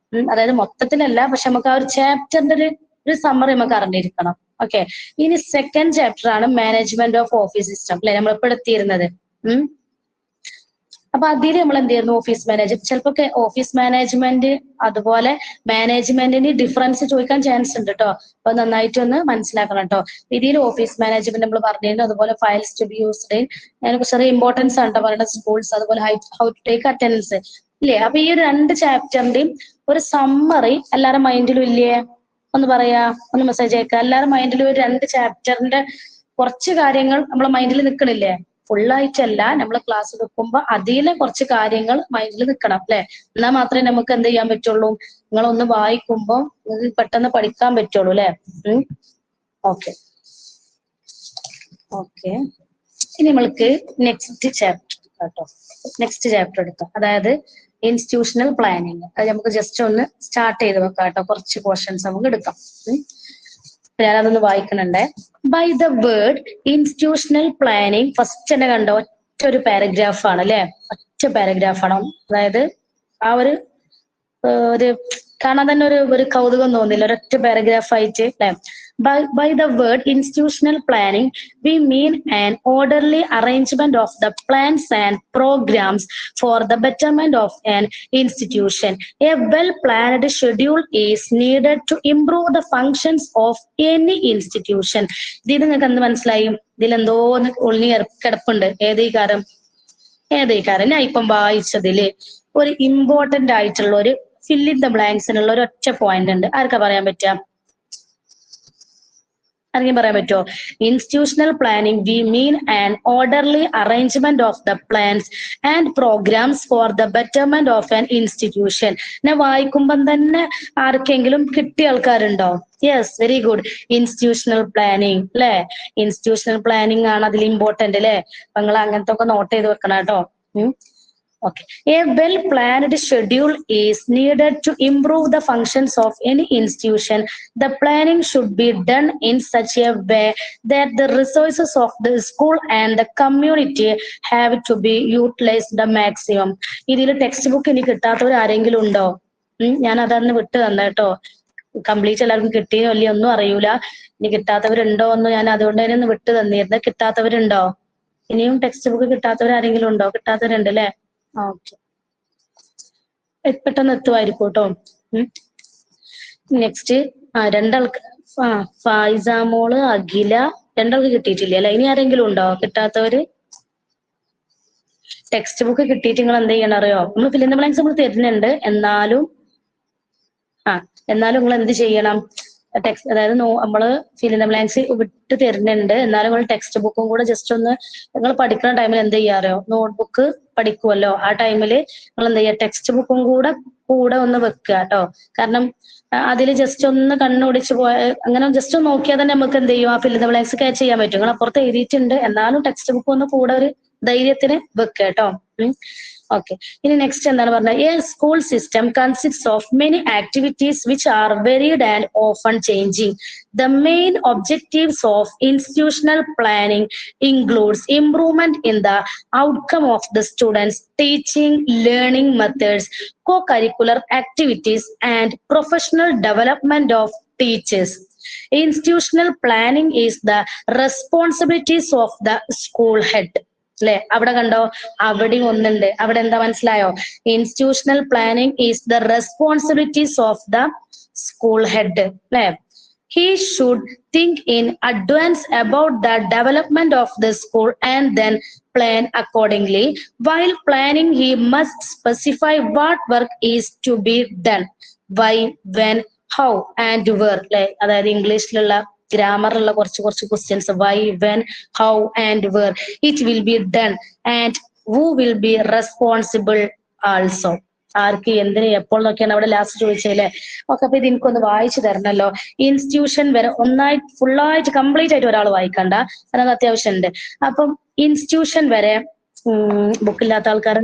അതായത് മൊത്തത്തിലല്ല, പക്ഷെ നമുക്ക് ആ ഒരു ചാപ്റ്ററിന്റെ ഒരു സമ്മറി നമുക്ക് അറിഞ്ഞിരിക്കണം. ഓക്കെ, ഇനി സെക്കൻഡ് ചാപ്റ്റർ ആണ് മാനേജ്മെന്റ് ഓഫ് ഓഫീസ് സിസ്റ്റം അല്ലെ, നമ്മൾ ഇപ്പോൾ എടുത്തിരുന്നത്. അപ്പൊ അതിൽ നമ്മൾ എന്ത് ചെയ്യുന്നു, ഓഫീസ് മാനേജ്മെന്റ്, ചിലപ്പോ ഓഫീസ് മാനേജ്മെന്റ് അതുപോലെ മാനേജ്മെന്റിന് ഡിഫറൻസ് ചോദിക്കാൻ ചാൻസ് ഉണ്ട് കേട്ടോ. അപ്പൊ നന്നായിട്ട് ഒന്ന് മനസ്സിലാക്കണം കേട്ടോ. ഇതിൽ ഓഫീസ് മാനേജ്മെന്റ് നമ്മൾ പറഞ്ഞിരുന്നു, അതുപോലെ ഫയൽസ് ടു ബി യൂസ്ഡ്, അതിനൊക്കെ ചെറിയ ഇമ്പോർട്ടൻസ് ആണ് പറയുന്നത്, സ്കൂൾസ്, അതുപോലെ ഹൗ ടു ടേക്ക് അറ്റൻഡൻസ് ഇല്ലേ. അപ്പൊ ഈ ഒരു രണ്ട് ചാപ്റ്ററിന്റെയും ഒരു സമ്മറി എല്ലാവരുടെ മൈൻഡിലും ഇല്ലേ? ഒന്ന് പറയാ, ഒന്ന് മെസ്സേജ് അയക്കാം. എല്ലാവരുടെ മൈൻഡിലും ഒരു രണ്ട് ചാപ്റ്ററിന്റെ കുറച്ച് കാര്യങ്ങൾ നമ്മളെ മൈൻഡിൽ നിൽക്കണില്ലേ? ഫുള്ളായിട്ടല്ല നമ്മൾ ക്ലാസ് വെക്കുമ്പോ അതിലെ കുറച്ച് കാര്യങ്ങൾ മൈൻഡിൽ നിൽക്കണം അല്ലെ? എന്നാൽ മാത്രമേ നമുക്ക് എന്ത് ചെയ്യാൻ പറ്റുള്ളൂ, നിങ്ങളൊന്ന് വായിക്കുമ്പോൾ നിങ്ങൾക്ക് പെട്ടെന്ന് പഠിക്കാൻ പറ്റുള്ളൂ അല്ലെ? ഓക്കെ ഓക്കെ, ഇനി നമ്മൾക്ക് നെക്സ്റ്റ് ചാപ്റ്റർ കേട്ടോ, നെക്സ്റ്റ് ചാപ്റ്റർ എടുക്കാം, അതായത് ഇൻസ്റ്റിറ്റ്യൂഷണൽ പ്ലാനിങ്. അത് നമുക്ക് ജസ്റ്റ് ഒന്ന് സ്റ്റാർട്ട് ചെയ്ത് വെക്കാം കേട്ടോ, കുറച്ച് പോർഷൻസ് നമുക്ക് എടുക്കാം. ഞാനതൊന്ന് വായിക്കണുണ്ടേ. By the word institutional planning, first തന്നെ കണ്ടോ ഒറ്റ ഒരു പാരഗ്രാഫ് ആണ് അല്ലെ? ഒറ്റ പാരഗ്രാഫ് ആണ്. അതായത് ആ ഒരു കാണാൻ തന്നെ ഒരു കൗതുകം തോന്നില്ല, ഒരൊറ്റ പാരഗ്രാഫ് ആയിട്ട് അല്ലെ? By the word institutional planning, we mean an orderly arrangement of the plans and programs for the betterment of an institution. A well-planned schedule is needed to improve the functions of any institution. ഇത് നിങ്ങൾക്ക് എന്ത് മനസ്സിലായി? ഇതിലെന്തോ ഉള്ളി കിടപ്പുണ്ട്. ഏതീകാരം ഞാൻ ഇപ്പം വായിച്ചതില് ഒരു important ആയിട്ടുള്ള ഒരു fill in the blanks എന്നുള്ള ഒരു ഒറ്റ പോയിന്റ് ഉണ്ട്. ആർക്കാ പറയാൻ പറ്റുക? ആർക്കും പറയാൻ പറ്റുമോ? Institutional planning we mean an orderly arrangement of the plans and programmes for the betterment of an institution. ഞാൻ വായിക്കുമ്പം തന്നെ ആർക്കെങ്കിലും കിട്ടിയ ആൾക്കാരുണ്ടോ? Yes, very good. Institutional planning അല്ലെ? ഇൻസ്റ്റിറ്റ്യൂഷണൽ പ്ലാനിങ് ആണ് അതിൽ ഇമ്പോർട്ടന്റ് അല്ലെ? അപ്പൊ നിങ്ങൾ അങ്ങനത്തെ ഒക്കെ നോട്ട് ചെയ്ത് വെക്കണം കേട്ടോ. Okay. A well-planned schedule is needed to improve the functions of any institution. The planning should be done in such a way that the resources of the school and the community have to be utilized the maximum. ഇതിൽ text book ഇനി കിട്ടാത്തവർ ആരെങ്കിലും ഉണ്ടോ? ഞാൻ അതന്ന് വിട്ട് തന്ന കേട്ടോ. Complete എല്ലാവർക്കും കിട്ടിയോ അല്ലയോ ഒന്നും അറിയൂല. ഇനി കിട്ടാത്തവരുണ്ടോ എന്ന് ഞാൻ അതുകൊണ്ട് തന്നെ ഒന്ന് വിട്ട് തന്നിരുന്നത്. കിട്ടാത്തവരുണ്ടോ? ഇനിയും ടെക്സ്റ്റ് ബുക്ക് കിട്ടാത്തവർ ആരെങ്കിലും ഉണ്ടോ? കിട്ടാത്തവരുണ്ട് അല്ലെ? ഓക്കെ, പെട്ടെന്ന് എത്തുമായിരിക്കും കേട്ടോ. നെക്സ്റ്റ് രണ്ടാൾക്ക് ഫായിസാമോള്, അഖില, രണ്ടാൾക്ക് കിട്ടിയിട്ടില്ല അല്ലെ? ഇനി ആരെങ്കിലും ഉണ്ടോ കിട്ടാത്തവര്? ടെക്സ്റ്റ് ബുക്ക് കിട്ടിയിട്ട് നിങ്ങൾ എന്ത് ചെയ്യണം അറിയോ? നമ്മൾ ഫിൽ ഇൻ ദി ബ്ലാങ്ക്സ് നമ്മൾ തരുന്നുണ്ട്, എന്നാലും നിങ്ങൾ എന്ത് ചെയ്യണം? ടെക്സ്റ്റ്, അതായത് നമ്മള് ഫിൽ ഇൻ ദി ബ്ലാങ്ക്സ് വിട്ട് തരുന്നുണ്ട്, എന്നാലും നിങ്ങൾ ടെക്സ്റ്റ് ബുക്കും കൂടെ ജസ്റ്റ് ഒന്ന് നിങ്ങൾ പഠിക്കുന്ന ടൈമിൽ എന്ത് ചെയ്യാറോ? നോട്ട്ബുക്ക് പഠിക്കുമല്ലോ, ആ ടൈമില് നിങ്ങൾ എന്ത് ചെയ്യുക? ടെക്സ്റ്റ് ബുക്കും കൂടെ ഒന്ന് വെക്കുക കേട്ടോ. കാരണം അതിൽ ജസ്റ്റ് ഒന്ന് കണ്ണുപിടിച്ച് അങ്ങനെ ജസ്റ്റ് ഒന്ന് നോക്കിയാൽ തന്നെ നമുക്ക് എന്ത് ചെയ്യും? ആ fill in the blanks catch ചെയ്യാൻ പറ്റും. നിങ്ങൾ അപ്പുറത്ത് എഴുതിയിട്ടുണ്ട്, എന്നാലും ടെക്സ്റ്റ് ബുക്ക് ഒന്ന് കൂടെ ഒരു ധൈര്യത്തിന് വെക്കുക കേട്ടോ. ഓക്കെ, ഇനി നെക്സ്റ്റ് എന്താണ് പറഞ്ഞത്? A school system consist of many activities which are varied and often changing. The main objectives of institutional planning includes improvement in the outcome of the students, teaching, learning methods, co-curricular activities, and professional development of teachers. Institutional planning is the responsibilities of the school head. അല്ലെ? അവിടെ കണ്ടോ, അവിടെ ഒന്നുണ്ട്. അവിടെ എന്താ മനസ്സിലായോ? Institutional planning is the responsibilities of the school head അല്ലെ? He should think in advance about the development of the school and then plan accordingly. While planning, he must specify what work is to be done, why, when, how, and where. അതായത് ഇംഗ്ലീഷിലുള്ള ഗ്രാമറിലുള്ള കുറച്ച് questions. Why, when, how, and where it will be done and who will be responsible also. ആർക്ക്, എന്തിന്, എപ്പോൾ നോക്കിയാണ് അവിടെ last ചോദിച്ചല്ലേ? Okay, അപ്പൊ ഇത് എനിക്കൊന്ന് വായിച്ചു തരണല്ലോ. ഇൻസ്റ്റിറ്റ്യൂഷൻ വരെ ഒന്നായിട്ട് ഫുള്ളായിട്ട് കംപ്ലീറ്റ് ആയിട്ട് ഒരാൾ വായിക്കണ്ട, അതിനകത്ത് അത്യാവശ്യം ഉണ്ട്. അപ്പം ഇൻസ്റ്റിറ്റ്യൂഷൻ വരെ ബുക്കില്ലാത്ത ആൾക്കാരെ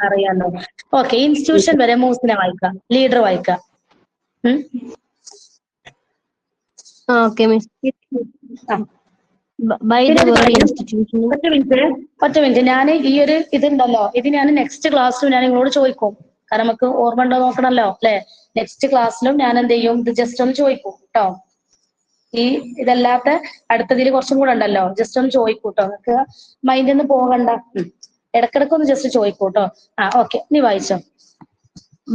അറിയാലോ. ഓക്കെ, ഇൻസ്റ്റിറ്റ്യൂഷൻ വരെ മൂസിനെ വായിക്കാം, ലീഡർ വായിക്കാം. Okay, miss. By the word institution. ഒറ്റ മിനിറ്റ്, ഞാൻ ഈ ഒരു ഇതുണ്ടല്ലോ, ഇത് ഞാൻ നെക്സ്റ്റ് ക്ലാസ്സിലും ഞാൻ നിങ്ങളോട് ചോദിക്കും. കാരണം നമുക്ക് ഓർമ്മ ഉണ്ടോ നോക്കണല്ലോ അല്ലെ? നെക്സ്റ്റ് ക്ലാസ്സിലും ഞാൻ എന്ത് ചെയ്യും? ഇത് ജസ്റ്റ് ഒന്ന് ചോദിക്കും കേട്ടോ. ഈ ഇതല്ലാത്ത അടുത്തതിൽ കുറച്ചും കൂടെ ഉണ്ടല്ലോ, ജസ്റ്റ് ഒന്ന് ചോദിക്കും കേട്ടോ. നിങ്ങൾക്ക് മൈൻഡിൽ നിന്ന് പോകണ്ട, ഇടക്കിടക്ക് ഒന്ന് ജസ്റ്റ് ചോദിക്കും കേട്ടോ. ഓക്കെ, നീ വായിച്ചോ.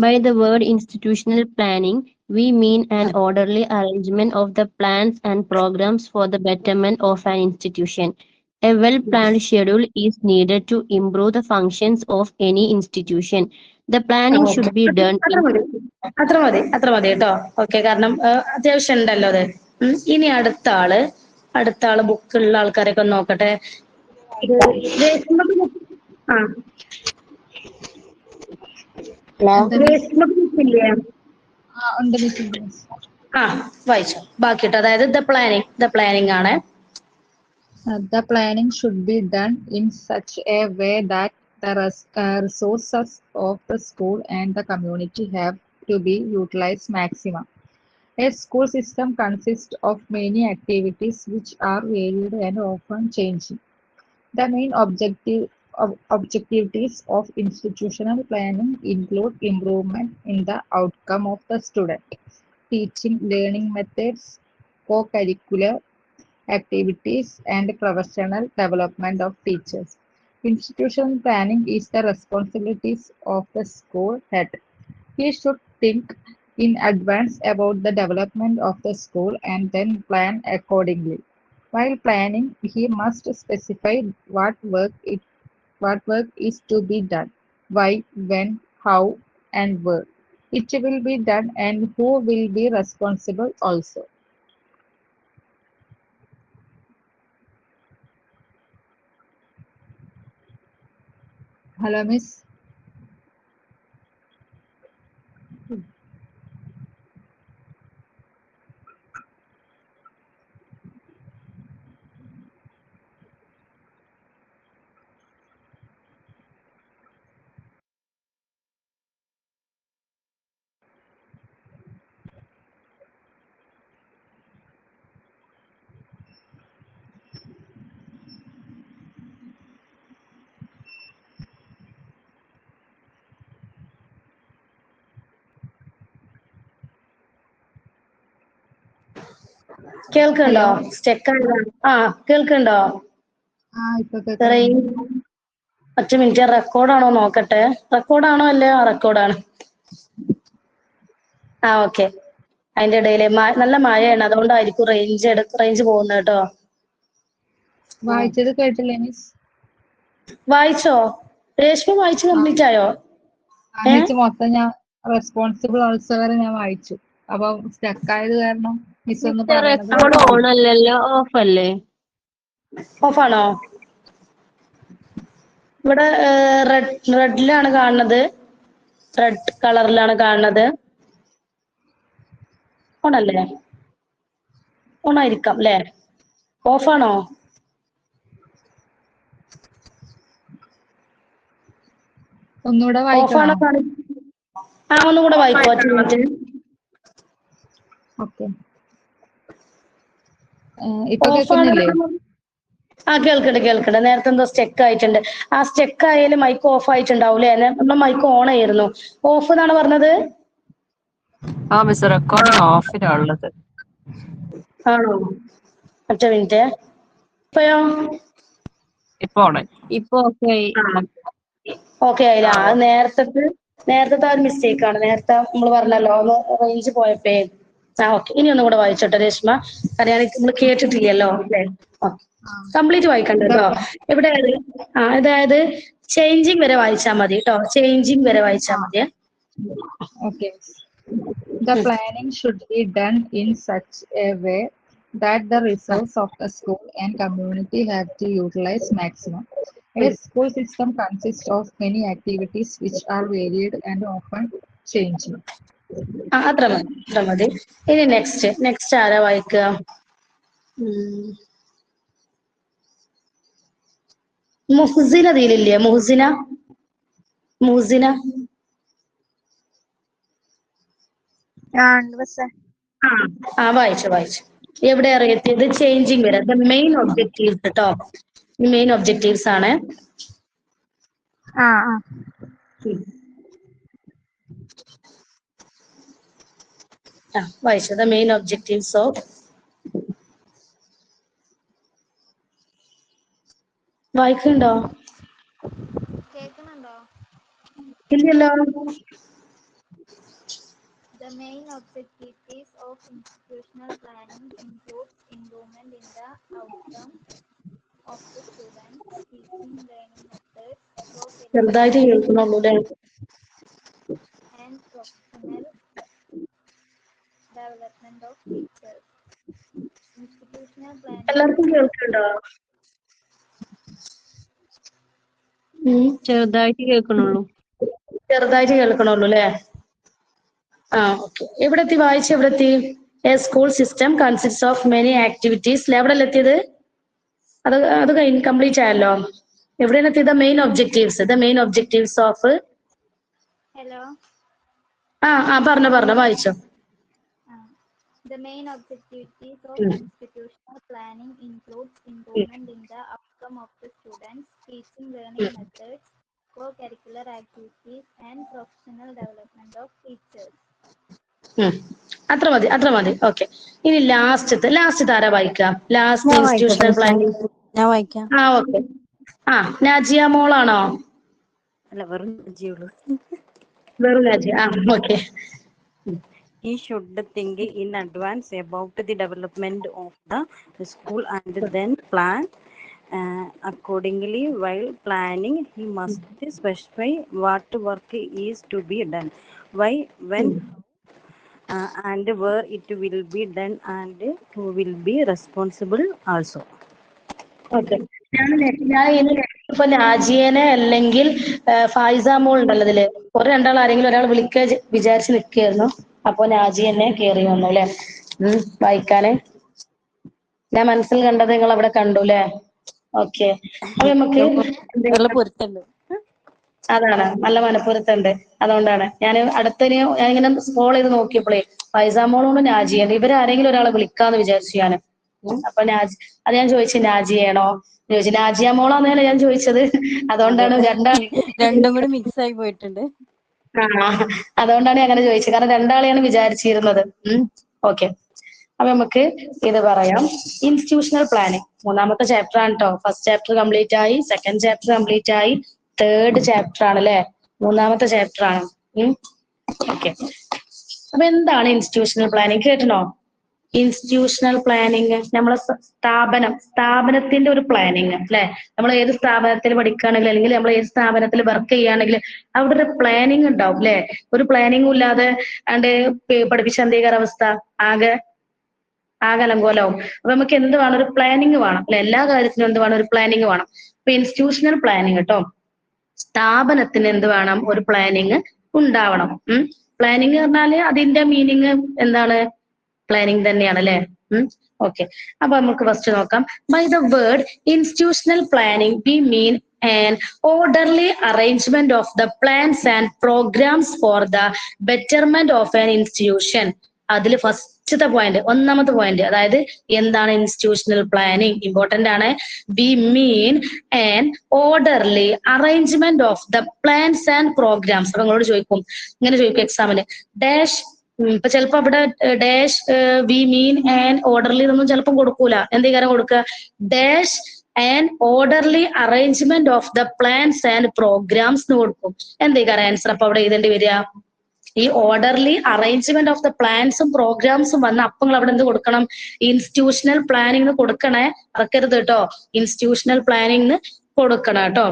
By the word institutional planning, we mean an orderly arrangement of the plans and programs for the betterment of an institution. A well-planned schedule is needed to improve the functions of any institution. The planning should be done. അത്ര മതി കേട്ടോ. Okay, കാരണം അത്യാവശ്യം ഉണ്ടല്ലോ അത്. ഇനി അടുത്ത ആള് ബുക്കുള്ള ആൾക്കാരൊക്കെ നോക്കട്ടെ. ആ എന്താ മിസ്? ഇല്ലേ? ഉണ്ട് മിസ്, ഉണ്ട് മിസ്. ആ വായിച്ചോ ബാക്കിയിട്ട്. അതായത് ദ പ്ലാനിങ് ആണ്. The planning should be done in such a way that the resources of the school and the community have to be utilized maximum. A school system consists of many activities which are varied and often changing. The main objectives of institutional planning include improvement in the outcome of the student, teaching learning methods, co-curricular activities, and professional development of teachers. Institutional planning is the responsibilities of the school head. He should think in advance about the development of the school and then plan accordingly. While planning, he must specify what work is to be done, why, when, how, and where it will be done, and who will be responsible also. Hello, Miss. കേൾക്കുന്നുണ്ടോ? Hello. സ്റ്റെക്ക് ആ കേൾക്കുന്നുണ്ടോ? ഇപ്പൊ കേൾക്കുന്നുണ്ട്. ഒറ്റ minute, റെക്കോർഡാണോ നോക്കട്ടെ. റെക്കോർഡാണോ അല്ലയോ? റെക്കോർഡാണ്. ആ ഓക്കെ. അതിന്റെ ഇടയില് നല്ല മഴയാണ്, അതുകൊണ്ടായിരിക്കും റേഞ്ച് പോകുന്നത് കേട്ടോ. വായിച്ചത് കേട്ടില്ലേ മിസ്? വായിച്ചോ? രേഷ്മ വായിച്ച് കംപ്ലീറ്റ് ആയോ? മിസ് മൊത്തം ഞാൻ റെസ്പോൺസിബിൾ ഓൾസോ വരെ ഞാൻ വായിച്ചു. അപ്പൊ സ്റ്റക്ക് ആയത് കാരണം മിസ് ഒന്ന് പറയണത് റെക്കോർഡ് ഓൺ അല്ലല്ലോ, ഓഫ് അല്ലേ? ഓഫാണോ? ഇവിടെ റെഡിലാണ് കാണുന്നത്, റെഡ് കളറിലാണ് കാണുന്നത്. ഓണല്ലേ? ഓണായിരിക്കാം അല്ലേ? ഓഫാണോ? ഒന്നുകൂടെ ഓഫാണോ? വായിക്കണോ? ആ ഒന്നുകൂടെ വായിക്കോ? ഒറ്റ മിനിറ്റ്. ഓക്കെ. ഇപ്പൊ ഓഫാണ്. കേൾക്കുന്നില്ലേ? ആ കേൾക്കണ്ട്. നേരത്തെ എന്തോ സ്റ്റെക്ക് ആയിട്ടുണ്ട്. ആ സ്റ്റെക്ക് ആയാലും മൈക്ക് ഓഫ് ആയിട്ടുണ്ടാവൂലേ? നമ്മുടെ മൈക്ക് ഓൺ ആയിരുന്നു. ഓഫ് എന്നാണ് പറഞ്ഞത്. ആ മിസ്, റെക്കോർഡിംഗ് ഓഫിലുള്ളത്. ആണോ? ഒറ്റ മിനിറ്റ്. ഇപ്പയോ? ഇപ്പൊ ഓണായി. ഇപ്പൊ ഓക്കെ. ഓക്കെ ആയില്ല. അത് നേരത്തെ ഒരു മിസ്റ്റേക്ക് ആണ്. നേരത്തെ നമ്മൾ പറഞ്ഞല്ലോ, ഒന്ന് റേഞ്ച് പോയപ്പേ. ആ ഓക്കെ. ഇനി ഒന്നും കൂടെ വായിച്ചോട്ടെ രേഷ്മ. കാരണം നമ്മൾ കേട്ടിട്ടില്ലല്ലോ അല്ലേ? കംപ്ലീറ്റ് വായിക്കണ്ട കേട്ടോ. ഇവിടെ അതായത് ചേഞ്ചിങ് വരെ വായിച്ചാൽ മതി കേട്ടോ. ചേഞ്ചിങ് വരെ വായിച്ചാൽ മതി. Okay. The planning should be done in such a way that the resources of the school and community have to utilize maximum. A school system consists of many activities which are varied and often changing. അത്ര മതി. ഇനി next ആരാ വായിക്കുക? മുഹ്സിന തീരില്ലേ? മുഹ്സിന വായിച്ചു. എവിടെ അറിയത്തിയത്? Changing വരെ. The main objectives കേട്ടോ. മെയിൻ ഒബ്ജക്റ്റീവ്സ് ആണ്. വായിച്ചു. The main objectives of. വായിക്കുന്നുണ്ടോ? ഇല്ലല്ലോ. The main objectives of institutional planning includes improvement in the outcomes of the students, teaching learning methods, ചെറുതായിട്ട് കേൾക്കുന്നുള്ളൂ അല്ലേ? and professional development of teachers. Institutional planning. എല്ലാവർക്കും കേൾക്കുന്നുണ്ടോ? ചെറുതായിട്ട് കേൾക്കണുള്ളൂ. ചെറുതായിട്ട് കേൾക്കണുള്ളൂ അല്ലേ? ആ ഓക്കെ. എവിടെത്തി വായിച്ച് എവിടെത്തി? A school system consist of many activities. എവിടെ എത്തിയത്? അത് കഴിഞ്ഞ് കംപ്ലീറ്റ് ആയല്ലോ. എവിടെയാണ് എത്തിയത്? Main objectives of. Hello. പറഞ്ഞോ വായിച്ചോ. The main objectives of ഉം. institutional planning includes improvement in the outcome of the students, teaching learning methods, co-curricular activities, and professional development of teachers. അത്ര മതി. ഓക്കെ. ഇനി ലാസ്റ്റ് ആരാ വായിക്കാം? ലാസ്റ്റ് ഞാൻ institutional വായിക്കട്ടെ പ്ലാനിങ്. ഞാൻ വായിക്കാം. ഓക്കെ. നാജിയ മോളാണോ? അല്ല, വെറും ചെയ്യുള്ളൂ. വെറും Najiya. Okay. He should think in advance about the development of the school and then plan accordingly. While planning, he must specify what work is to be done, why, when, and where it will be done, and who will be responsible also. Okay. ഞാൻ ഇപ്പൊ നാജിയനെ അല്ലെങ്കിൽ ഫായിസ മോൾ ഉണ്ടല്ലോ ഇതില്. രണ്ടാൾ ആരെങ്കിലും ഒരാൾ വിളിക്കാൻ വിചാരിച്ച് നിൽക്കുകയായിരുന്നു. അപ്പൊ നാജിയനെ കേറി വന്നു അല്ലെ വായിക്കാന്. ഞാൻ മനസ്സിൽ കണ്ടത് നിങ്ങൾ അവിടെ കണ്ടു അല്ലെ? ഓക്കെ. അപ്പൊ നമുക്ക് നല്ല പൊരുത്തണ്ട്. അതാണ്, നല്ല മനപ്പുറത്തുണ്ട്. അതുകൊണ്ടാണ് ഞാനിങ്ങനെ സ്ക്രോൾ ചെയ്ത് നോക്കിയപ്പോഴേ ഫൈസാമോളോട് നാജിയാണ് ഇവരാരെങ്കിലും ഒരാളെ വിളിക്കാന്ന് വിചാരിച്ചു ഞാന്. അപ്പൊ അത് ഞാൻ ചോദിച്ചു നാജിയാണോ ചോദിച്ചു. നാജിയ മോളാന്നാണ് ഞാൻ ചോദിച്ചത്. അതുകൊണ്ടാണ് രണ്ടും കൂടി മിക്സ് ആയി പോയിട്ടുണ്ട്. അതുകൊണ്ടാണ് അങ്ങനെ ചോദിച്ചത്. കാരണം രണ്ടാളെയാണ് വിചാരിച്ചിരുന്നത്. ഓക്കെ. അപ്പൊ നമുക്ക് ഇത് പറയാം. ഇൻസ്റ്റിറ്റ്യൂഷണൽ പ്ലാനിങ് 3ാമത്തെ ചാപ്റ്റർ ആണ് കേട്ടോ. ഫസ്റ്റ് ചാപ്റ്റർ കംപ്ലീറ്റ് ആയി, സെക്കൻഡ് ചാപ്റ്റർ കംപ്ലീറ്റ് ആയി, തേർഡ് ചാപ്റ്റർ ആണ് അല്ലെ? 3ാമത്തെ ചാപ്റ്റർ ആണ്. ഓക്കെ. അപ്പൊ എന്താണ് ഇൻസ്റ്റിറ്റ്യൂഷണൽ പ്ലാനിങ്? കേട്ടണോ? ഇൻസ്റ്റിറ്റ്യൂഷണൽ പ്ലാനിങ് നമ്മളെ സ്ഥാപനത്തിന്റെ ഒരു പ്ലാനിങ് അല്ലെ? നമ്മൾ ഏത് സ്ഥാപനത്തിൽ പഠിക്കുകയാണെങ്കിൽ അല്ലെങ്കിൽ നമ്മൾ ഏത് സ്ഥാപനത്തിൽ വർക്ക് ചെയ്യുകയാണെങ്കിൽ അവിടെ ഒരു പ്ലാനിങ് ഉണ്ടാവും അല്ലെ? ഒരു പ്ലാനിങ്ങും ഇല്ലാതെ പഠിപ്പിച്ച എന്തേക്കാര അവസ്ഥ? ആകെ അലങ്കോലാവും. അപ്പൊ നമുക്ക് എന്ത് വേണം? ഒരു പ്ലാനിങ് വേണം അല്ലെ? എല്ലാ കാര്യത്തിനും എന്ത് വേണം? ഒരു പ്ലാനിങ് വേണം. ഇപ്പൊ ഇൻസ്റ്റിറ്റ്യൂഷണൽ പ്ലാനിങ് കേട്ടോ, സ്ഥാപനത്തിന് എന്ത് വേണം? ഒരു പ്ലാനിങ് ഉണ്ടാവണം. പ്ലാനിങ് പറഞ്ഞാല് അതിന്റെ മീനിങ് എന്താണ്? പ്ലാനിങ് തന്നെയാണ് അല്ലെ? ഓക്കെ. അപ്പൊ നമുക്ക് ഫസ്റ്റ് നോക്കാം. By the word institutional planning we mean an orderly arrangement of the plans and programs for the betterment of an institution. അതിൽ ഫസ്റ്റത്തെ പോയിന്റ്, 1ാമത്തെ പോയിന്റ്, അതായത് എന്താണ് ഇൻസ്റ്റിറ്റ്യൂഷണൽ പ്ലാനിങ്? ഇമ്പോർട്ടന്റ് ആണ്. We mean an orderly arrangement of the plans and programmes. അപ്പൊ നിങ്ങളോട് ഇങ്ങനെ ചോദിക്കും എക്സാമിന്. ഡാഷ് ഇപ്പൊ ചിലപ്പോ അവിടെ dash we mean and orderly എന്നൊന്നും ചിലപ്പം കൊടുക്കൂല. എന്തേക്കാരം കൊടുക്കുക? Dash and orderly arrangement of the plans and programmes എന്ന് കൊടുക്കും. എന്തേക്കാരം ആൻസർ അപ്പൊ അവിടെ എഴുതേണ്ടി വരിക? ഈ ഓർഡർലി അറേഞ്ച്മെന്റ് ഓഫ് ദ പ്ലാൻസും പ്രോഗ്രാംസും വന്ന അപ്പൊ നിങ്ങൾ അവിടെ എന്ത് കൊടുക്കണം? ഇൻസ്റ്റിറ്റ്യൂഷണൽ പ്ലാനിങ് കൊടുക്കണേ, മറക്കരുത് കേട്ടോ. ഇൻസ്റ്റിറ്റ്യൂഷണൽ പ്ലാനിങ് കൊടുക്കണം കേട്ടോ.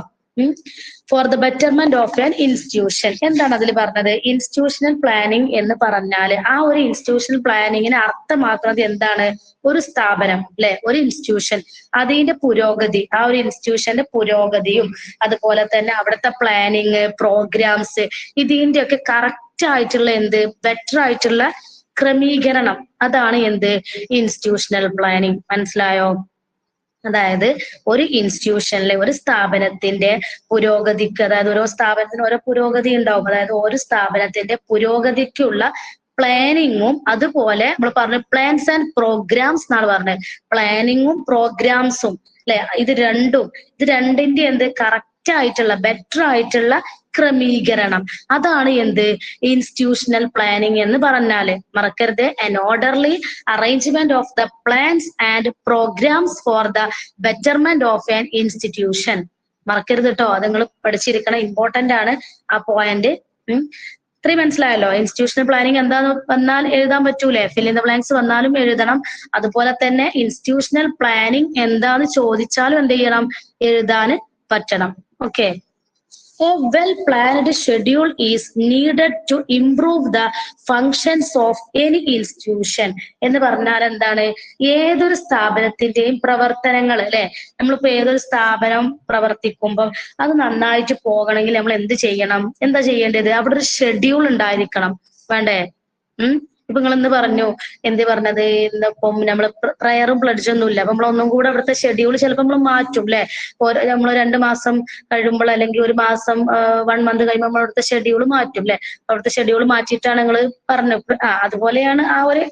Four the betterment of an institution. എന്താണ് അതിൽ പറഞ്ഞത്? ഇൻസ്റ്റിറ്റ്യൂഷണൽ പ്ലാനിങ് എന്ന് പറഞ്ഞാല് ആ ഒരു ഇൻസ്റ്റിറ്റ്യൂഷണൽ പ്ലാനിങ്ങിനെ അർത്ഥമാക്കുന്നത് എന്താണ്? ഒരു സ്ഥാപനം അല്ലെ? ഒരു ഇൻസ്റ്റിറ്റ്യൂഷൻ, അതിന്റെ പുരോഗതി, ആ ഒരു ഇൻസ്റ്റിറ്റ്യൂഷന്റെ പുരോഗതിയും അതുപോലെ തന്നെ അവിടുത്തെ പ്ലാനിങ്, പ്രോഗ്രാംസ്, ഇതിന്റെ ഒക്കെ കറക്റ്റ് ആയിട്ടുള്ള ബെറ്റർ ആയിട്ടുള്ള ക്രമീകരണം, അതാണ് ഇൻസ്റ്റിറ്റ്യൂഷണൽ പ്ലാനിങ്. മനസ്സിലായോ? അതായത് ഒരു ഇൻസ്റ്റിറ്റ്യൂഷനിലെ ഒരു സ്ഥാപനത്തിന്റെ പുരോഗതിക്ക്, അതായത് ഓരോ സ്ഥാപനത്തിന് ഓരോ പുരോഗതി ഉണ്ടാവും. അതായത് ഒരു സ്ഥാപനത്തിന്റെ പുരോഗതിക്കുള്ള പ്ലാനിങ്ങും അതുപോലെ നമ്മൾ പറഞ്ഞു പ്ലാൻസ് ആൻഡ് പ്രോഗ്രാംസ് എന്നാണ് പറഞ്ഞത്. പ്ലാനിങ്ങും പ്രോഗ്രാംസും അല്ലെ? ഇത് രണ്ടിന്റെ കറക്റ്റ് ആയിട്ടുള്ള ബെറ്റർ ആയിട്ടുള്ള ക്രമീകരണം, അതാണ് ഇൻസ്റ്റിറ്റ്യൂഷണൽ പ്ലാനിങ് എന്ന് പറഞ്ഞാല്. മറക്കരുത്. an orderly arrangement of the plans and programs for the betterment of an institution. മറക്കരുത് കേട്ടോ. അത് നിങ്ങൾ പഠിച്ചിരിക്കണം, ഇമ്പോർട്ടന്റ് ആണ് ആ പോയിന്റ്. ഇത്രയും മനസ്സിലായല്ലോ? ഇൻസ്റ്റിറ്റ്യൂഷണൽ പ്ലാനിങ് എന്താന്ന് വന്നാൽ എഴുതാൻ പറ്റൂലേ? ഫിൽ ഇൻ ദ ബ്ലാങ്ക്സ് വന്നാലും എഴുതണം. അതുപോലെ തന്നെ ഇൻസ്റ്റിറ്റ്യൂഷണൽ പ്ലാനിങ് എന്താന്ന് ചോദിച്ചാലും എന്ത് ചെയ്യണം? എഴുതാൻ പറ്റണം. Okay. A well-planned schedule is needed to improve the functions of any institution. എന്ന് പറഞ്ഞാൽ എന്താണ്? ഏതൊരു സ്ഥാപനത്തിന്റെയും പ്രവർത്തനങ്ങൾ അല്ലെ, നമ്മളിപ്പോ ഏതൊരു സ്ഥാപനം പ്രവർത്തിക്കുമ്പോൾ അത് നന്നായിട്ട് പോകണമെങ്കിൽ നമ്മൾ എന്ത് ചെയ്യണം? എന്താ ചെയ്യേണ്ടത്? അവിടെ ഒരു ഷെഡ്യൂൾ ഉണ്ടായിരിക്കണം, വേണ്ടേ? ഇപ്പൊ നിങ്ങൾ എന്ത് പറഞ്ഞു? എന്ത് പറഞ്ഞത്? ഇന്നിപ്പം നമ്മള് പ്രയറും പ്ലഡ്ജൊന്നും ഇല്ല. അപ്പൊ നമ്മളൊന്നും കൂടെ അവിടുത്തെ ഷെഡ്യൂൾ ചിലപ്പോൾ നമ്മൾ മാറ്റും അല്ലെ? നമ്മൾ 2 മാസം കഴിയുമ്പോൾ അല്ലെങ്കിൽ 1 മാസം 1 മന്ത് കഴിയുമ്പോൾ നമ്മൾ അവിടുത്തെ ഷെഡ്യൂൾ മാറ്റും അല്ലെ? അവിടുത്തെ ഷെഡ്യൂൾ മാറ്റിയിട്ടാണ് നിങ്ങൾ പറഞ്ഞു. അതുപോലെയാണ് ആ ഒരു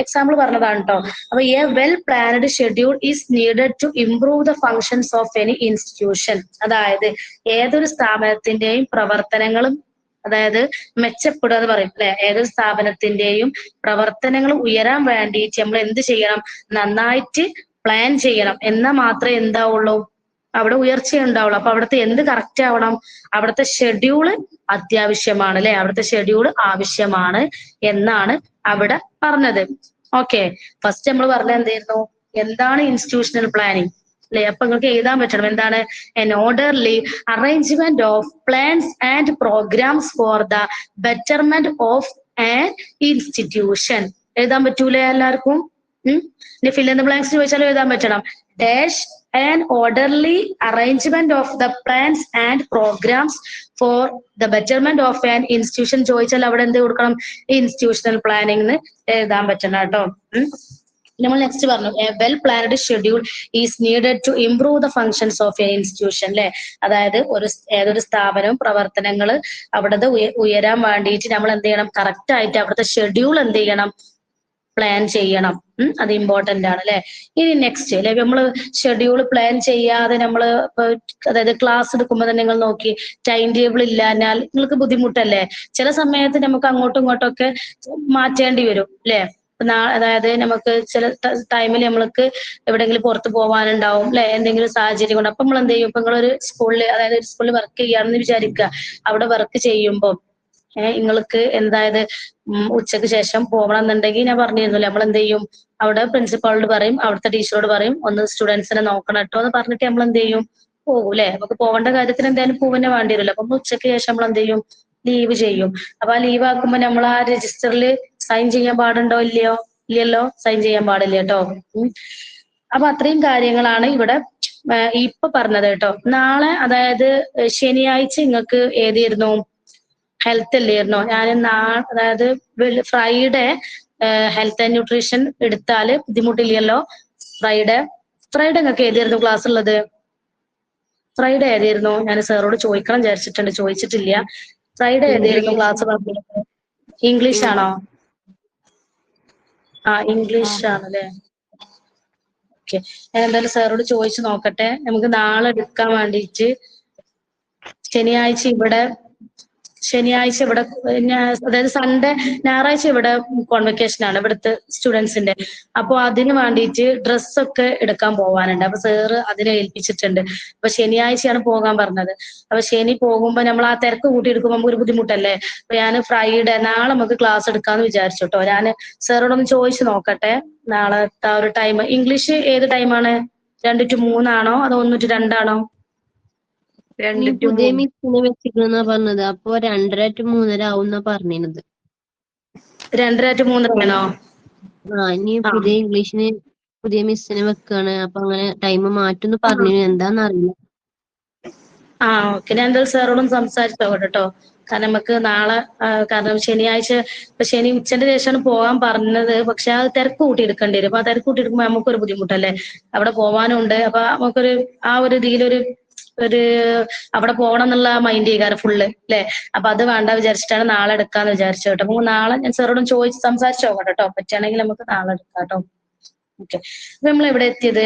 എക്സാമ്പിൾ പറഞ്ഞതാണ് കേട്ടോ. അപ്പൊ a well planned schedule is needed to improve the functions of any institution. അതായത് ഏതൊരു സ്ഥാപനത്തിന്റെയും പ്രവർത്തനങ്ങളും അതായത് മെച്ചപ്പെടുക എന്ന് പറയും അല്ലെ. ഏതൊരു സ്ഥാപനത്തിന്റെയും പ്രവർത്തനങ്ങൾ ഉയരാൻ വേണ്ടിയിട്ട് നമ്മൾ എന്ത് ചെയ്യണം? നന്നായിട്ട് പ്ലാൻ ചെയ്യണം. എന്നാൽ മാത്രമേ എന്താവുള്ളൂ? അവിടെ ഉയർച്ച ഉണ്ടാവുള്ളൂ. അപ്പൊ അവിടുത്തെ എന്ത് കറക്റ്റ് ആവണം? അവിടുത്തെ ഷെഡ്യൂള് അത്യാവശ്യമാണ് അല്ലെ. അവിടുത്തെ ഷെഡ്യൂൾ ആവശ്യമാണ് എന്നാണ് അവിടെ പറഞ്ഞത്. ഓക്കെ, ഫസ്റ്റ് നമ്മൾ പറഞ്ഞത് എന്തായിരുന്നു? എന്താണ് ഇൻസ്റ്റിറ്റ്യൂഷണൽ പ്ലാനിങ് അല്ലെ? അപ്പൊ നിങ്ങൾക്ക് എഴുതാൻ പറ്റണം എന്താണ്? an orderly arrangement of plans and programs for the betterment of an institution. എഴുതാൻ പറ്റൂലേ എല്ലാവർക്കും? ഇനി fill in the blanks ചോദിച്ചാലും എഴുതാൻ പറ്റണം. dash an orderly arrangement of the plans and programs for the betterment of an institution ചോദിച്ചാൽ അവിടെ എന്ത് കൊടുക്കണം? ഇൻസ്റ്റിറ്റ്യൂഷണൽ പ്ലാനിങ് എന്ന് എഴുതാൻ പറ്റണം കേട്ടോ. നമ്മൾ നെക്സ്റ്റ് പറഞ്ഞു a well planned schedule is needed to improve the functions of a institution അല്ലെ. അതായത് ഏതൊരു സ്ഥാപനവും പ്രവർത്തനങ്ങൾ അവിടുത്തെ ഉയരാൻ വേണ്ടിയിട്ട് നമ്മൾ എന്ത് ചെയ്യണം? കറക്റ്റ് ആയിട്ട് അവിടുത്തെ ഷെഡ്യൂൾ എന്ത് ചെയ്യണം? പ്ലാൻ ചെയ്യണം. അത് ഇമ്പോർട്ടന്റ് ആണ് അല്ലെ. ഇനി നെക്സ്റ്റ് അല്ലെ, നമ്മള് ഷെഡ്യൂൾ പ്ലാൻ ചെയ്യാതെ നമ്മള് അതായത് ക്ലാസ് എടുക്കുമ്പോൾ തന്നെ നിങ്ങൾ നോക്കി ടൈം ടേബിൾ ഇല്ലാഞ്ഞാൽ നിങ്ങൾക്ക് ബുദ്ധിമുട്ടല്ലേ? ചില സമയത്ത് നമുക്ക് അങ്ങോട്ടും ഇങ്ങോട്ടും ഒക്കെ മാറ്റേണ്ടി വരും അല്ലെ. അതായത് നമുക്ക് ചില ടൈമിൽ നമ്മൾക്ക് എവിടെയെങ്കിലും പുറത്ത് പോകാനുണ്ടാവും അല്ലെ, എന്തെങ്കിലും സാഹചര്യം കൊണ്ട്. അപ്പൊ നമ്മൾ എന്ത് ചെയ്യും? ഇപ്പൊ നിങ്ങളൊരു സ്കൂളിൽ അതായത് ഒരു സ്കൂളിൽ വർക്ക് ചെയ്യാണെന്ന് വിചാരിക്കുക. അവിടെ വർക്ക് ചെയ്യുമ്പോൾ നിങ്ങൾക്ക് എന്തായത് ഉച്ചക്ക് ശേഷം പോകണം എന്നുണ്ടെങ്കിൽ ഞാൻ പറഞ്ഞിരുന്നല്ലോ, നമ്മൾ എന്ത് ചെയ്യും? അവിടെ പ്രിൻസിപ്പാളോട് പറയും, അവിടുത്തെ ടീച്ചറോട് പറയും, ഒന്ന് സ്റ്റുഡൻസിനെ നോക്കണം കേട്ടോ എന്ന് പറഞ്ഞിട്ട് നമ്മൾ എന്ത് ചെയ്യും? പോകും അല്ലെ. നമുക്ക് പോകേണ്ട കാര്യത്തിന് എന്തായാലും പോവന്നെ വേണ്ടി വരില്ല. അപ്പൊ ഉച്ചക്ക് ശേഷം നമ്മൾ എന്ത് ചെയ്യും? ലീവ് ചെയ്യും. അപ്പൊ ആ ലീവ് ആക്കുമ്പോ നമ്മൾ ആ രജിസ്റ്ററിൽ സൈൻ ചെയ്യാൻ പാടുണ്ടോ? ഇല്ലല്ലോ, സൈൻ ചെയ്യാൻ പാടില്ല കേട്ടോ. അപ്പൊ അത്രയും കാര്യങ്ങളാണ് ഇവിടെ ഇപ്പൊ പറഞ്ഞത് കേട്ടോ. നാളെ അതായത് ശനിയാഴ്ച നിങ്ങൾക്ക് ഏതായിരുന്നു? ഹെൽത്ത് അല്ലായിരുന്നോ? ഞാൻ അതായത് ഫ്രൈഡേ ഹെൽത്ത് ആൻഡ് ന്യൂട്രീഷൻ എടുത്താല് ബുദ്ധിമുട്ടില്ലല്ലോ. ഫ്രൈഡേ നിങ്ങൾക്ക് ഏതായിരുന്നു ക്ലാസ് ഉള്ളത്? ഫ്രൈഡേ ഏതായിരുന്നു? ഞാൻ സാറോട് ചോദിക്കണം വിചാരിച്ചിട്ടുണ്ട്, ചോദിച്ചിട്ടില്ല. ഫ്രൈഡേ ഏതായിരുന്നു ക്ലാസ് പറഞ്ഞത്? ഇംഗ്ലീഷ് ആണോ? ഇംഗ്ലീഷ് ആണല്ലേ. ഓക്കെ, ഞാൻ എന്തായാലും സാറോട് ചോദിച്ചു നോക്കട്ടെ. നമുക്ക് നാളെ എടുക്കാൻ വേണ്ടിയിട്ട് ശനിയാഴ്ച ഇവിടെ അതായത് സൺഡേ ഞായറാഴ്ച ഇവിടെ കോൺവെക്കേഷൻ ആണ് ഇവിടുത്തെ സ്റ്റുഡൻസിന്റെ. അപ്പൊ അതിന് വേണ്ടിയിട്ട് ഡ്രസ്സൊക്കെ എടുക്കാൻ പോവാനുണ്ട്. അപ്പൊ സാറ് അതിനെ ഏൽപ്പിച്ചിട്ടുണ്ട്. അപ്പൊ ശനിയാഴ്ചയാണ് പോകാൻ പറഞ്ഞത്. അപ്പൊ ശനി പോകുമ്പോ നമ്മൾ ആ തിരക്ക് കൂട്ടിയെടുക്കുമ്പോൾ നമുക്ക് ഒരു ബുദ്ധിമുട്ടല്ലേ. അപ്പൊ ഞാൻ ഫ്രൈഡേ നാളെ നമുക്ക് ക്ലാസ് എടുക്കാന്ന് വിചാരിച്ചു കേട്ടോ. ഞാൻ സാറോടൊന്ന് ചോദിച്ചു നോക്കട്ടെ നാളത്തെ ഒരു ടൈം. ഇംഗ്ലീഷ് ഏത് ടൈമാണ്? 2 to 3 ആണോ അതോ 1 to 2 ആണോ? പുതിയ മിസ്സിനെ വെച്ചിട്ടാ പറഞ്ഞത്. അപ്പൊ 2:30 to 3:30 ആവും പറഞ്ഞത്. 2:30 to 3:30 ആണോ? ഇനി പുതിയ ഇംഗ്ലീഷിന് പുതിയ മിസ്സിനെ വെക്കാണ്. അപ്പൊ അങ്ങനെ ടൈം മാറ്റുന്ന് പറഞ്ഞു. എന്താന്ന് അറിയില്ല. ഓക്കെ, ഞാൻ എന്തായാലും സാറോടും സംസാരിച്ചോ കേട്ടോ. കാരണം നമുക്ക് നാളെ കാരണം ശനിയാഴ്ച ശനി ഉച്ചന്റെ ശേഷമാണ് പോകാൻ പറഞ്ഞത്. പക്ഷെ അത് തിരക്ക് കൂട്ടിയെടുക്കേണ്ടി വരും. അപ്പൊ ആ തിരക്ക് കൂട്ടിയെടുക്കുമ്പോൾ നമുക്കൊരു ബുദ്ധിമുട്ടല്ലേ. അവിടെ പോകാനും ഉണ്ട്. അപ്പൊ നമുക്കൊരു ആ ഒരു ഇതിലൊരു അവിടെ പോകണം എന്നുള്ള മൈൻഡ് ചെയ്യാറ് ഫുള്ള് അല്ലെ. അപ്പൊ അത് വേണ്ട വിചാരിച്ചിട്ടാണ് നാളെ എടുക്കാന്ന് വിചാരിച്ചു കേട്ടോ. അപ്പൊ നാളെ ഞാൻ സാറോടും ചോദിച്ച് സംസാരിച്ചു നോക്കട്ടെ കേട്ടോ. പറ്റുകയാണെങ്കിൽ നമുക്ക് നാളെ എടുക്കാം കേട്ടോ. ഓക്കെ, അപ്പൊ നമ്മൾ എവിടെ എത്തിയത്?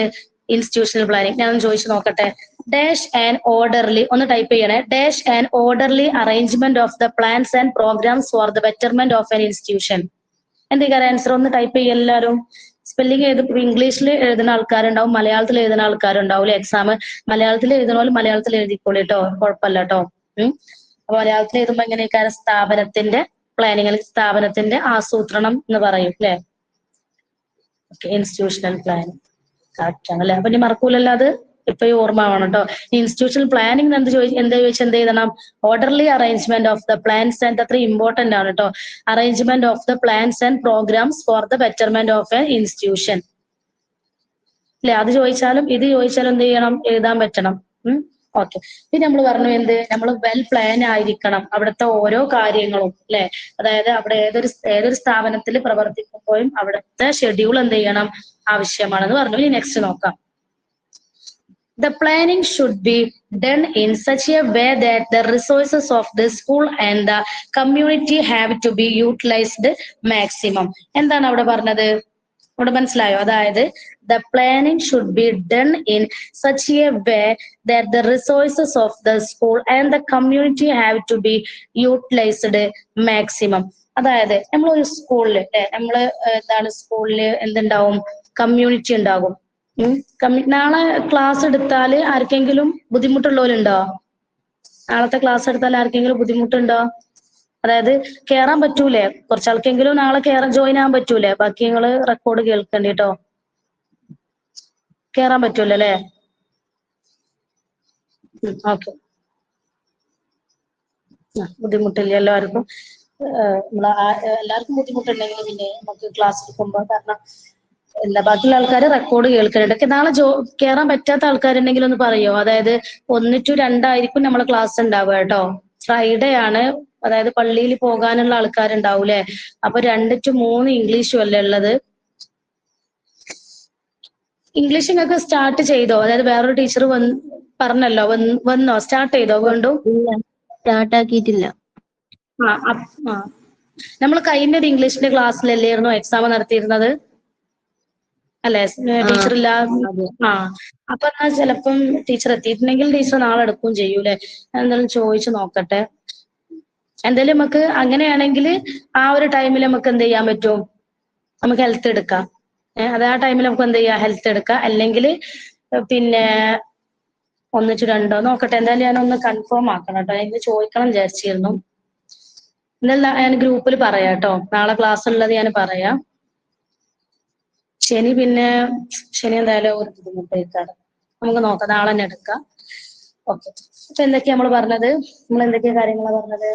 Institutional planning. ഞാൻ ചോദിച്ചു നോക്കട്ടെ. ഡാഷ് ആൻഡ് ഓർഡർലി, ഒന്ന് ടൈപ്പ് ചെയ്യണേ. Dash and orderly arrangement of the plans and programmes for the betterment of an institution. എന്തൊക്കെ ആൻസർ ഒന്ന് ടൈപ്പ് ചെയ്യും എല്ലാവരും. സ്പെല്ലിംഗ് ഇംഗ്ലീഷിൽ എഴുതുന്ന ആൾക്കാരുണ്ടാവും, മലയാളത്തിൽ എഴുതുന്ന ആൾക്കാരുണ്ടാവും. എക്സാം മലയാളത്തിൽ എഴുതണോലും മലയാളത്തിൽ എഴുതിക്കോളൂ കേട്ടോ, കുഴപ്പമില്ല കേട്ടോ. അപ്പൊ മലയാളത്തിൽ എഴുതുമ്പോ എങ്ങനെയൊക്കെ സ്ഥാപനത്തിന്റെ പ്ലാനിങ്, സ്ഥാപനത്തിന്റെ ആസൂത്രണം എന്ന് പറയും അല്ലെ. ഓക്കെ, ഇൻസ്റ്റിറ്റ്യൂഷണൽ പ്ലാനിങ് കറക്റ്റ് ആണ് അല്ലെ. അപ്പൊ ഇനി മറക്കൂലല്ലോ അത് ഇപ്പൊ ഓർമ്മ ആവണം കേട്ടോ. ഇൻസ്റ്റിറ്റ്യൂഷണൽ പ്ലാനിംഗ് എന്താ ചോദിച്ചാൽ എന്ത് എഴുതണം? Orderly arrangement of the plans and അത്ര ഇമ്പോർട്ടന്റ് ആണ് കേട്ടോ. Arrangement of the plans and programmes for the betterment of a institution അല്ലെ? അത് ചോദിച്ചാലും ഇത് ചോദിച്ചാലും എന്ത് ചെയ്യണം? എഴുതാൻ പറ്റണം. ഓക്കെ. പിന്നെ നമ്മൾ പറഞ്ഞു എന്ത്? നമ്മൾ വെൽ പ്ലാൻ ആയിരിക്കണം അവിടുത്തെ ഓരോ കാര്യങ്ങളും അല്ലെ? അതായത് അവിടെ ഏതൊരു സ്ഥാപനത്തിൽ പ്രവർത്തിക്കുമ്പോഴും അവിടുത്തെ ഷെഡ്യൂൾ എന്ത് ചെയ്യണം? ആവശ്യമാണെന്ന് പറഞ്ഞു. ഇനി നെക്സ്റ്റ് നോക്കാം. The planning should be done in such a way that the resources of the school and the community have to be utilized maximum. എന്താണ് അവിടെ പറഞ്ഞത്? ഇവിടെ മനസ്സിലായോ? അതായത് the planning should be done in such a way that the resources of the school and the community have to be utilized maximum. അതായത് നമ്മൾ ഒരു സ്കൂളില് നമ്മള് എന്താണ് സ്കൂളില് എന്തുണ്ടാവും? കമ്മ്യൂണിറ്റി ഉണ്ടാകും. നാളെ ക്ലാസ് എടുത്താൽ ആർക്കെങ്കിലും ബുദ്ധിമുട്ടുള്ളവരുണ്ടോ? നാളത്തെ ക്ലാസ് എടുത്താൽ ആർക്കെങ്കിലും ബുദ്ധിമുട്ടുണ്ടോ? അതായത് കേറാൻ പറ്റൂലേ? കുറച്ചാൾക്കെങ്കിലും നാളെ ജോയിൻ ആകാൻ പറ്റൂലേ? ബാക്കി നിങ്ങള് റെക്കോർഡ് കേൾക്കണ്ട കേട്ടോ. കേറാൻ പറ്റൂല അല്ലേ? ഓക്കെ. ബുദ്ധിമുട്ടില്ല എല്ലാവർക്കും. എല്ലാവർക്കും ബുദ്ധിമുട്ടുണ്ടെങ്കിൽ പിന്നെ നമുക്ക് ക്ലാസ് എടുക്കുമ്പോ കാരണം ബാക്കിയുള്ള ആൾക്കാർ റെക്കോർഡ് കേൾക്കുന്നുണ്ട്. നാളെ കേറാൻ പറ്റാത്ത ആൾക്കാരുണ്ടെങ്കിൽ ഒന്ന് പറയോ? അതായത് 1 to 2 ആയിരിക്കും നമ്മളെ ക്ലാസ് ഉണ്ടാവുക കേട്ടോ. ഫ്രൈഡേ ആണ്. അതായത് പള്ളിയിൽ പോകാനുള്ള ആൾക്കാരുണ്ടാവൂലേ? അപ്പൊ 2 to 3 ഇംഗ്ലീഷും അല്ലേ ഉള്ളത്? ഇംഗ്ലീഷ് നിങ്ങൾക്ക് സ്റ്റാർട്ട് ചെയ്തോ? അതായത് വേറൊരു ടീച്ചർ പറഞ്ഞല്ലോ, വന്നോ? സ്റ്റാർട്ട് ചെയ്തോ വീണ്ടും? സ്റ്റാർട്ട് ആക്കിയിട്ടില്ല. നമ്മൾ കഴിഞ്ഞൊരു ഇംഗ്ലീഷിന്റെ ക്ലാസ്സിലല്ലായിരുന്നു എക്സാം നടത്തിയിരുന്നത് അല്ലെ? ടീച്ചർ ഇല്ല. അപ്പൊ എന്നാ ചിലപ്പം ടീച്ചർ എത്തിയിട്ടുണ്ടെങ്കിൽ ടീച്ചർ നാളെ എടുക്കുകയും ചെയ്യൂലേ? എന്തായാലും ചോദിച്ചു നോക്കട്ടെ. എന്തായാലും നമുക്ക് അങ്ങനെയാണെങ്കിൽ ആ ഒരു ടൈമിൽ നമുക്ക് എന്ത് ചെയ്യാൻ പറ്റും? നമുക്ക് ഹെൽത്ത് എടുക്കാം. അത് ആ ടൈമിൽ നമുക്ക് എന്ത് ചെയ്യാം? ഹെൽത്ത് എടുക്കാം. അല്ലെങ്കിൽ പിന്നെ 1 to 2 നോക്കട്ടെ. എന്തായാലും ഞാനൊന്ന് കൺഫേം ആക്കണം കേട്ടോ. ഇന്ന് ചോദിക്കണം വിചാരിച്ചിരുന്നു. എന്തായാലും ഞാൻ ഗ്രൂപ്പിൽ പറയാം കേട്ടോ. നാളെ ക്ലാസ് ഉള്ളത് ഞാൻ പറയാം. ശനി എന്തായാലും ഒരു ബുദ്ധിമുട്ടായിട്ടാണ്. നമുക്ക് നോക്കാം. നാളെ തന്നെ എടുക്കാം. ഓക്കെ. അപ്പൊ എന്തൊക്കെയാ നമ്മൾ പറഞ്ഞത്? നമ്മൾ എന്തൊക്കെയാ കാര്യങ്ങളാണ് പറഞ്ഞത്?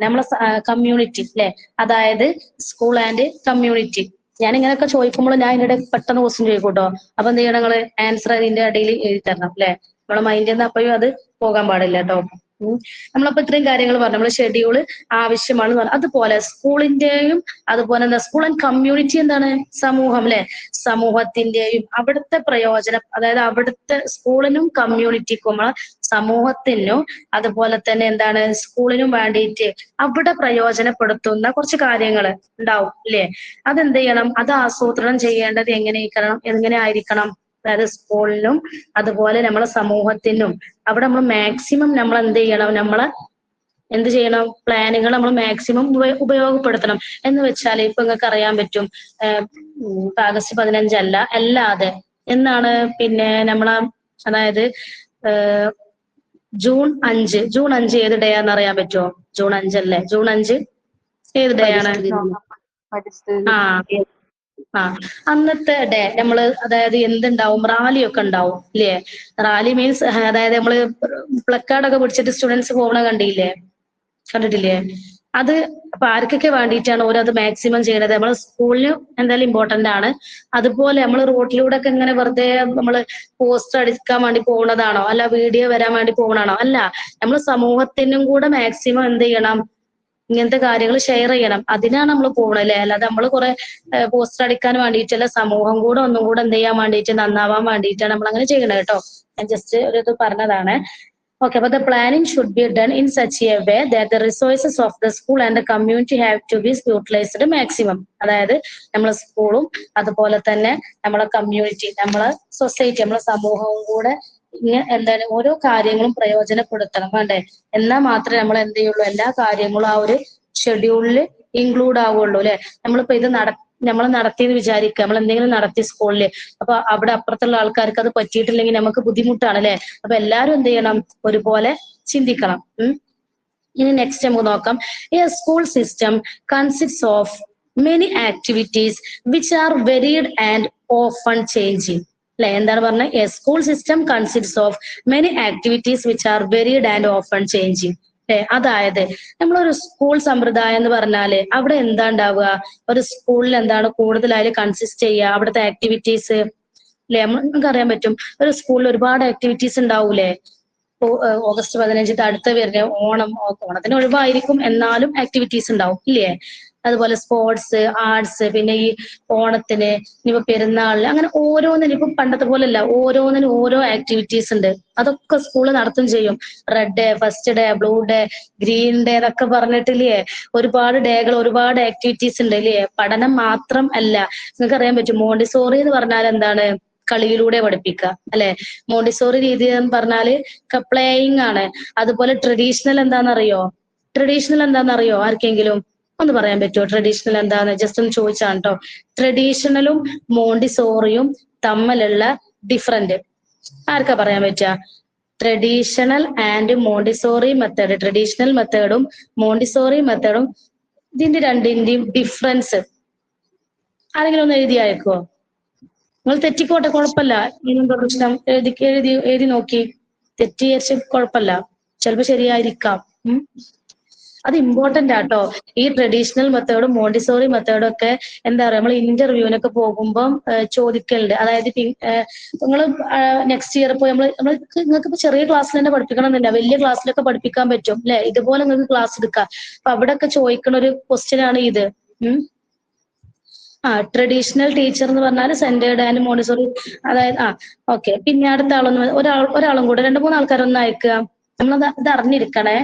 നമ്മളെ കമ്മ്യൂണിറ്റി അല്ലെ? അതായത് സ്കൂൾ ആൻഡ് കമ്മ്യൂണിറ്റി. ഞാൻ ഇങ്ങനെയൊക്കെ ചോദിക്കുമ്പോൾ ഞാൻ ഇതിന്റെ പെട്ടെന്ന് ക്വസ്റ്റ്യൻ ചോദിക്കൂട്ടോ. അപ്പൊ എന്ത് ചെയ്യണം? നിങ്ങള് ആൻസർ അതിന്റെ അടിയിൽ എഴുതി തരണം അല്ലെ? നമ്മളെ മൈൻഡിൽ നിന്ന് അപ്പോഴും അത് പോകാൻ പാടില്ല കേട്ടോ. നമ്മളപ്പോ ഇത്രയും കാര്യങ്ങൾ പറഞ്ഞു. നമ്മള് ഷെഡ്യൂള് ആവശ്യമാണെന്ന് പറഞ്ഞു. അതുപോലെ സ്കൂളിന്റെയും അതുപോലെ എന്താ സ്കൂൾ ആൻഡ് കമ്മ്യൂണിറ്റി എന്താണ്? സമൂഹം അല്ലെ? സമൂഹത്തിന്റെയും അവിടുത്തെ പ്രയോജനം, അതായത് അവിടുത്തെ സ്കൂളിനും കമ്മ്യൂണിറ്റിക്കും സമൂഹത്തിനും അതുപോലെ തന്നെ എന്താണ് സ്കൂളിനും വേണ്ടിയിട്ട് അവിടെ പ്രയോജനപ്പെടുത്തുന്ന കുറച്ച് കാര്യങ്ങൾ ഉണ്ടാവും ഇല്ലേ? അതെന്ത് ചെയ്യണം? അത് ആസൂത്രണം ചെയ്യേണ്ടത് എങ്ങനെ ആയിരിക്കണം? അതായത് സ്കൂളിനും അതുപോലെ നമ്മളെ സമൂഹത്തിനും അവിടെ നമ്മൾ മാക്സിമം നമ്മൾ എന്ത് ചെയ്യണം? പ്ലാനുകൾ നമ്മൾ മാക്സിമം ഉപയോഗപ്പെടുത്തണം. എന്ന് വെച്ചാൽ ഇപ്പൊ നിങ്ങൾക്ക് അറിയാൻ പറ്റും ആഗസ്റ്റ് 15 അല്ലാതെ എന്നാണ് പിന്നെ നമ്മളെ അതായത് ജൂൺ 5 ഏത് ഡേ ആണെന്ന് അറിയാൻ പറ്റുമോ? ജൂൺ 5 അല്ലേ? ജൂൺ 5 ഏത് ഡേ ആണ്? അന്നത്തെ ഡേ നമ്മള് അതായത് എന്തുണ്ടാവും? റാലിയൊക്കെ ഉണ്ടാവും ഇല്ലേ? റാലി മീൻസ് അതായത് നമ്മള് പ്ലക്കാർഡൊക്കെ പിടിച്ചിട്ട് സ്റ്റുഡൻസ് പോകണ കണ്ടിട്ടില്ലേ? അത് അപ്പൊ ആർക്കൊക്കെ വേണ്ടിയിട്ടാണ് ഓരോ മാക്സിമം ചെയ്യണത്? നമ്മള് സ്കൂളിന് എന്തായാലും ഇമ്പോർട്ടന്റ് ആണ്. അതുപോലെ നമ്മൾ റോഡിലൂടെ ഒക്കെ ഇങ്ങനെ വെറുതെ നമ്മള് പോസ്റ്റർ അടിക്കാൻ വേണ്ടി പോകുന്നതാണോ? അല്ല വീഡിയോ വരാൻ വേണ്ടി പോകുന്നതാണോ? അല്ല, നമ്മൾ സമൂഹത്തിനും കൂടെ മാക്സിമം എന്ത് ചെയ്യണം? ഇങ്ങനത്തെ കാര്യങ്ങൾ ഷെയർ ചെയ്യണം. അതിനാണ് നമ്മൾ പോകണത് അല്ലെ? അല്ലാതെ നമ്മൾ കുറെ പോസ്റ്റർ അടിക്കാൻ വേണ്ടിയിട്ടല്ല, സമൂഹം കൂടെ ഒന്നും കൂടെ എന്ത് ചെയ്യാൻ വേണ്ടിയിട്ട്, നന്നാവാൻ വേണ്ടിയിട്ടാണ് നമ്മൾ അങ്ങനെ ചെയ്യണത് കേട്ടോ. ഞാൻ ജസ്റ്റ് ഒരു ഇത് പറഞ്ഞതാണ്. Okay, but the planning should be done in such a way that the resources of the school and the community have to be utilized maximum. അതായത് നമ്മളെ സ്കൂളും അതുപോലെ തന്നെ നമ്മളെ കമ്മ്യൂണിറ്റി, നമ്മളെ സൊസൈറ്റി, നമ്മളെ സമൂഹവും കൂടെ എന്താണ് ഓരോ കാര്യങ്ങളും പ്രയോജനപ്പെടുത്തണം വേണ്ടേ? എന്നാൽ മാത്രമേ നമ്മൾ എന്ത് ചെയ്യുള്ളൂ? എല്ലാ കാര്യങ്ങളും ആ ഒരു ഷെഡ്യൂളിൽ ഇൻക്ലൂഡ് ആവുള്ളൂ അല്ലെ? നമ്മളിപ്പോ ഇത് നമ്മൾ നടത്തിയെന്ന് വിചാരിക്കുക, നമ്മൾ എന്തെങ്കിലും നടത്തി സ്കൂളില്, അപ്പൊ അവിടെ അപ്പുറത്തുള്ള ആൾക്കാർക്ക് അത് പറ്റിയിട്ടില്ലെങ്കിൽ നമുക്ക് ബുദ്ധിമുട്ടാണ് അല്ലെ? അപ്പൊ എല്ലാവരും എന്ത് ചെയ്യണം? ഒരുപോലെ ചിന്തിക്കണം. ഇനി നെക്സ്റ്റ് നമുക്ക് നോക്കാം. A school system consist of many activities which are varied and often changing അല്ലെ? എന്താണ് പറഞ്ഞത്? A school system consist of many activities which are varied and often changing. അതായത് നമ്മളൊരു സ്കൂൾ സമ്പ്രദായം എന്ന് പറഞ്ഞാല് അവിടെ എന്താ ഉണ്ടാവുക? ഒരു സ്കൂളിൽ എന്താണ് കൂടുതലായാലും കൺസിസ്റ്റ് ചെയ്യുക? അവിടുത്തെ ആക്ടിവിറ്റീസ് അല്ലെ? നമുക്ക് അറിയാൻ പറ്റും ഒരു സ്കൂളിൽ ഒരുപാട് ആക്ടിവിറ്റീസ് ഉണ്ടാവൂലേ? ഓഗസ്റ്റ് 15 അടുത്ത വരുന്ന ഓണത്തിന് ഒഴിവായിരിക്കും, എന്നാലും ആക്ടിവിറ്റീസ് ഉണ്ടാവും ഇല്ലേ? അതുപോലെ സ്പോർട്സ്, ആർട്സ്, പിന്നെ ഈ ഓണത്തിന്, ഇനിയിപ്പോ പെരുന്നാളിന്, അങ്ങനെ ഓരോന്നിനും ഇപ്പൊ പണ്ടത്തെ പോലെയല്ല, ഓരോന്നിനും ഓരോ ആക്ടിവിറ്റീസ് ഉണ്ട്. അതൊക്കെ സ്കൂള് നടത്തും ചെയ്യും. Red day, first day, blue day, green day എന്നൊക്കെ പറഞ്ഞിട്ടില്ലേ? ഒരുപാട് ഡേകൾ, ഒരുപാട് ആക്ടിവിറ്റീസ് ഉണ്ട് ഇല്ലേ? പഠനം മാത്രം അല്ല. നിങ്ങൾക്ക് അറിയാൻ പറ്റും മോണ്ടിസോറി എന്ന് പറഞ്ഞാൽ എന്താണ്? കളിയിലൂടെ പഠിപ്പിക്കുക അല്ലെ? മോണ്ടിസോറി രീതി എന്ന് പറഞ്ഞാല് പ്ലേയിങ് ആണ്. അതുപോലെ ട്രഡീഷണൽ എന്താണെന്നറിയോ? ട്രഡീഷണൽ എന്താണെന്നറിയോ ആർക്കെങ്കിലും? ഒന്ന് പറയാൻ പറ്റുമോ ട്രഡീഷണൽ എന്താന്ന്? ജസ്റ്റ് ഒന്ന് ചോദിച്ചാണ് കേട്ടോ. ട്രഡീഷണലും മോണ്ടിസോറിയും തമ്മിലുള്ള ഡിഫറൻറ്റ് ആർക്കാ പറയാൻ പറ്റുക? Traditional and Montessori method, traditional മെത്തേഡും മോണ്ടിസോറി മെത്തേഡും, ഇതിന്റെ രണ്ടിന്റെയും ഡിഫറൻസ് ആരെങ്കിലും ഒന്ന് എഴുതി അയക്കുമോ? നിങ്ങൾ തെറ്റിക്കോട്ടെ, കുഴപ്പമില്ല. ഇതിനെന്താ പ്രശ്നം? എഴുതി നോക്കി. തെറ്റിയരിച്ച് കുഴപ്പമില്ല, ചിലപ്പോ ശരിയായിരിക്കാം. അത് ഇമ്പോർട്ടന്റ് ആട്ടോ. ഈ ട്രഡീഷണൽ മെത്തേഡും മോണ്ടിസോറി മെത്തേഡും ഒക്കെ എന്താ പറയാ, നമ്മൾ ഇന്റർവ്യൂവിനൊക്കെ പോകുമ്പോൾ ചോദിക്കലുണ്ട്. അതായത് നിങ്ങൾ നെക്സ്റ്റ് ഇയർ പോയി നിങ്ങൾക്ക് ഇപ്പൊ ചെറിയ ക്ലാസ്സിൽ തന്നെ പഠിപ്പിക്കണം എന്നില്ല, വലിയ ക്ലാസ്സിലൊക്കെ പഠിപ്പിക്കാൻ പറ്റും അല്ലെ? ഇതുപോലെ നിങ്ങൾക്ക് ക്ലാസ് എടുക്കാം. അപ്പൊ അവിടെ ഒക്കെ ചോദിക്കുന്ന ഒരു ക്വസ്റ്റ്യൻ ആണ് ഇത്. ട്രഡീഷണൽ ടീച്ചർ എന്ന് പറഞ്ഞാൽ സെന്റേർഡ് ആൻഡ് മോണ്ടിസോറി, അതായത് ഓക്കെ. പിന്നെ അടുത്ത ഒരാളും കൂടെ 2-3 ആൾക്കാരൊന്നും അയക്കുക. നമ്മൾ ഇത് അറിഞ്ഞിരിക്കണേ.